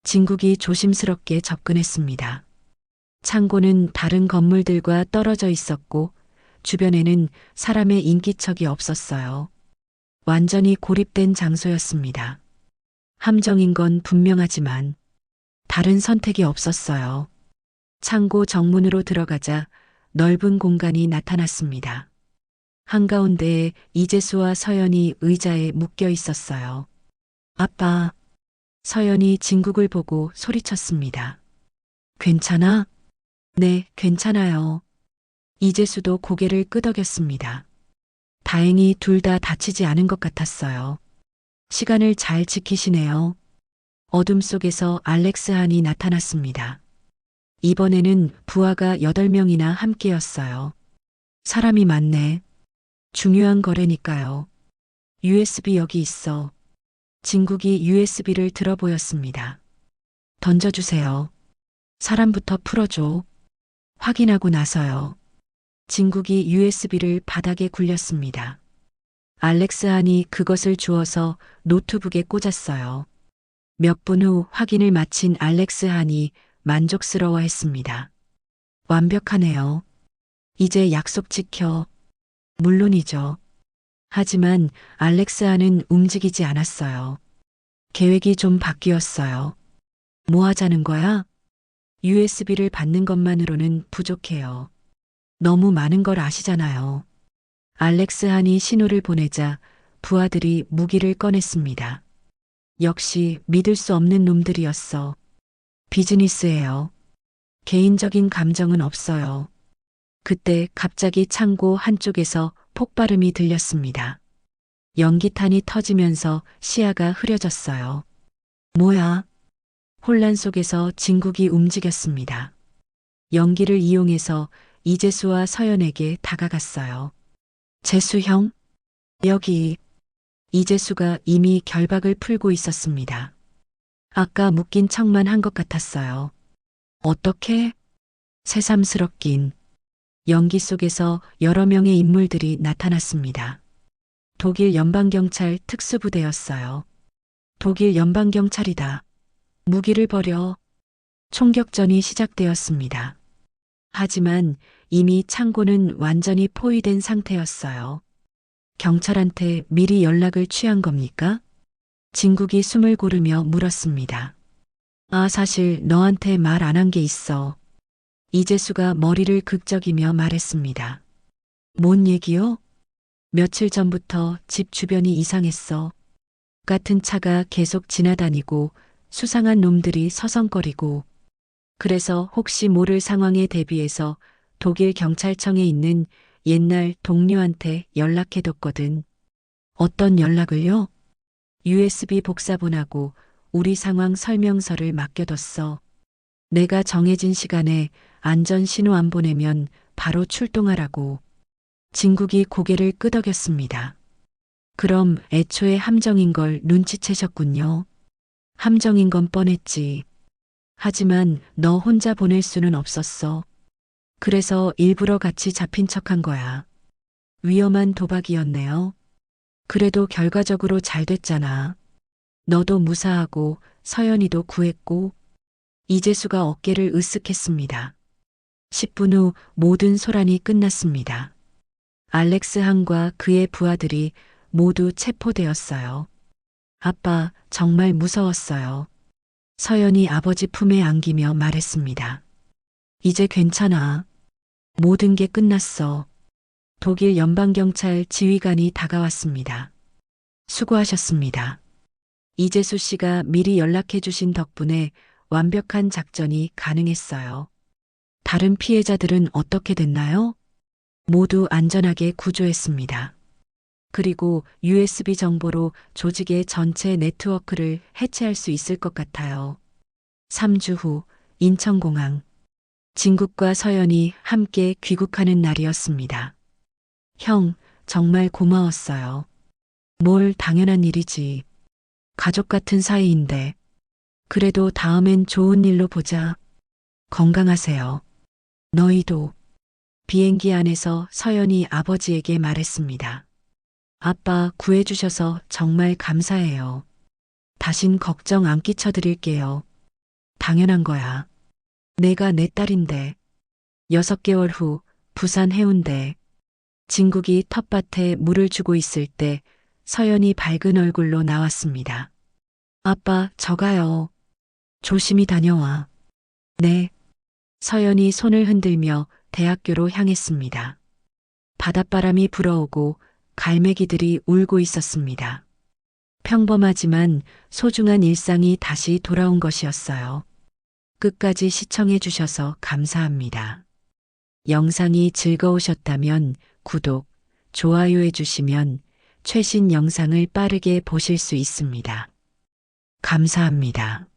진국이 조심스럽게 접근했습니다. 창고는 다른 건물들과 떨어져 있었고 주변에는 사람의 인기척이 없었어요. 완전히 고립된 장소였습니다. 함정인 건 분명하지만 다른 선택이 없었어요. 창고 정문으로 들어가자 넓은 공간이 나타났습니다. 한가운데에 이재수와 서연이 의자에 묶여 있었어요. 아빠. 서연이 진국을 보고 소리쳤습니다. 괜찮아? 네, 괜찮아요. 이재수도 고개를 끄덕였습니다. 다행히 둘 다 다치지 않은 것 같았어요. 시간을 잘 지키시네요. 어둠 속에서 알렉스 한이 나타났습니다. 이번에는 부하가 8명이나 함께였어요. 사람이 많네. 중요한 거래니까요. USB 여기 있어. 진국이 USB를 들어 보였습니다. 던져주세요. 사람부터 풀어줘. 확인하고 나서요. 진국이 USB를 바닥에 굴렸습니다. 알렉스 한이 그것을 주워서 노트북에 꽂았어요. 몇 분 후 확인을 마친 알렉스 한이 만족스러워했습니다. 완벽하네요. 이제 약속 지켜. 물론이죠. 하지만 알렉스 한은 움직이지 않았어요. 계획이 좀 바뀌었어요. 뭐 하자는 거야? USB를 받는 것만으로는 부족해요. 너무 많은 걸 아시잖아요. 알렉스 한이 신호를 보내자 부하들이 무기를 꺼냈습니다. 역시 믿을 수 없는 놈들이었어. 비즈니스예요. 개인적인 감정은 없어요. 그때 갑자기 창고 한쪽에서 폭발음이 들렸습니다. 연기탄이 터지면서 시야가 흐려졌어요. 뭐야? 혼란 속에서 진국이 움직였습니다. 연기를 이용해서 이재수와 서연에게 다가갔어요. 재수 형? 여기. 이재수가 이미 결박을 풀고 있었습니다. 아까 묶인 척만 한 것 같았어요. 어떻게? 새삼스럽긴. 연기 속에서 여러 명의 인물들이 나타났습니다. 독일 연방경찰 특수부대였어요. 독일 연방경찰이다. 무기를 버려. 총격전이 시작되었습니다. 하지만 이미 창고는 완전히 포위된 상태였어요. 경찰한테 미리 연락을 취한 겁니까? 진국이 숨을 고르며 물었습니다. 아, 사실 너한테 말 안 한 게 있어. 이재수가 머리를 극적이며 말했습니다. 뭔 얘기요? 며칠 전부터 집 주변이 이상했어. 같은 차가 계속 지나다니고 수상한 놈들이 서성거리고. 그래서 혹시 모를 상황에 대비해서 독일 경찰청에 있는 옛날 동료한테 연락해뒀거든. 어떤 연락을요? USB 복사본하고 우리 상황 설명서를 맡겨뒀어. 내가 정해진 시간에 안전 신호 안 보내면 바로 출동하라고. 진국이 고개를 끄덕였습니다. 그럼 애초에 함정인 걸 눈치채셨군요. 함정인 건 뻔했지. 하지만 너 혼자 보낼 수는 없었어. 그래서 일부러 같이 잡힌 척한 거야. 위험한 도박이었네요. 그래도 결과적으로 잘 됐잖아. 너도 무사하고 서연이도 구했고. 이재수가 어깨를 으쓱했습니다. 10분 후 모든 소란이 끝났습니다. 알렉스 항과 그의 부하들이 모두 체포되었어요. 아빠, 정말 무서웠어요. 서연이 아버지 품에 안기며 말했습니다. 이제 괜찮아. 모든 게 끝났어. 독일 연방경찰 지휘관이 다가왔습니다. 수고하셨습니다. 이재수 씨가 미리 연락해 주신 덕분에 완벽한 작전이 가능했어요. 다른 피해자들은 어떻게 됐나요? 모두 안전하게 구조했습니다. 그리고 USB 정보로 조직의 전체 네트워크를 해체할 수 있을 것 같아요. 3주 후 인천공항. 진국과 서연이 함께 귀국하는 날이었습니다. 형, 정말 고마웠어요. 뭘 당연한 일이지. 가족 같은 사이인데. 그래도 다음엔 좋은 일로 보자. 건강하세요. 너희도. 비행기 안에서 서연이 아버지에게 말했습니다. 아빠 구해주셔서 정말 감사해요. 다신 걱정 안 끼쳐드릴게요. 당연한 거야. 내가 내 딸인데. 6개월 후 부산 해운대. 진국이 텃밭에 물을 주고 있을 때 서연이 밝은 얼굴로 나왔습니다. 아빠, 저 가요. 조심히 다녀와. 네. 서연이 손을 흔들며 대학교로 향했습니다. 바닷바람이 불어오고 갈매기들이 울고 있었습니다. 평범하지만 소중한 일상이 다시 돌아온 것이었어요. 끝까지 시청해 주셔서 감사합니다. 영상이 즐거우셨다면 구독, 좋아요해 주시면 최신 영상을 빠르게 보실 수 있습니다. 감사합니다.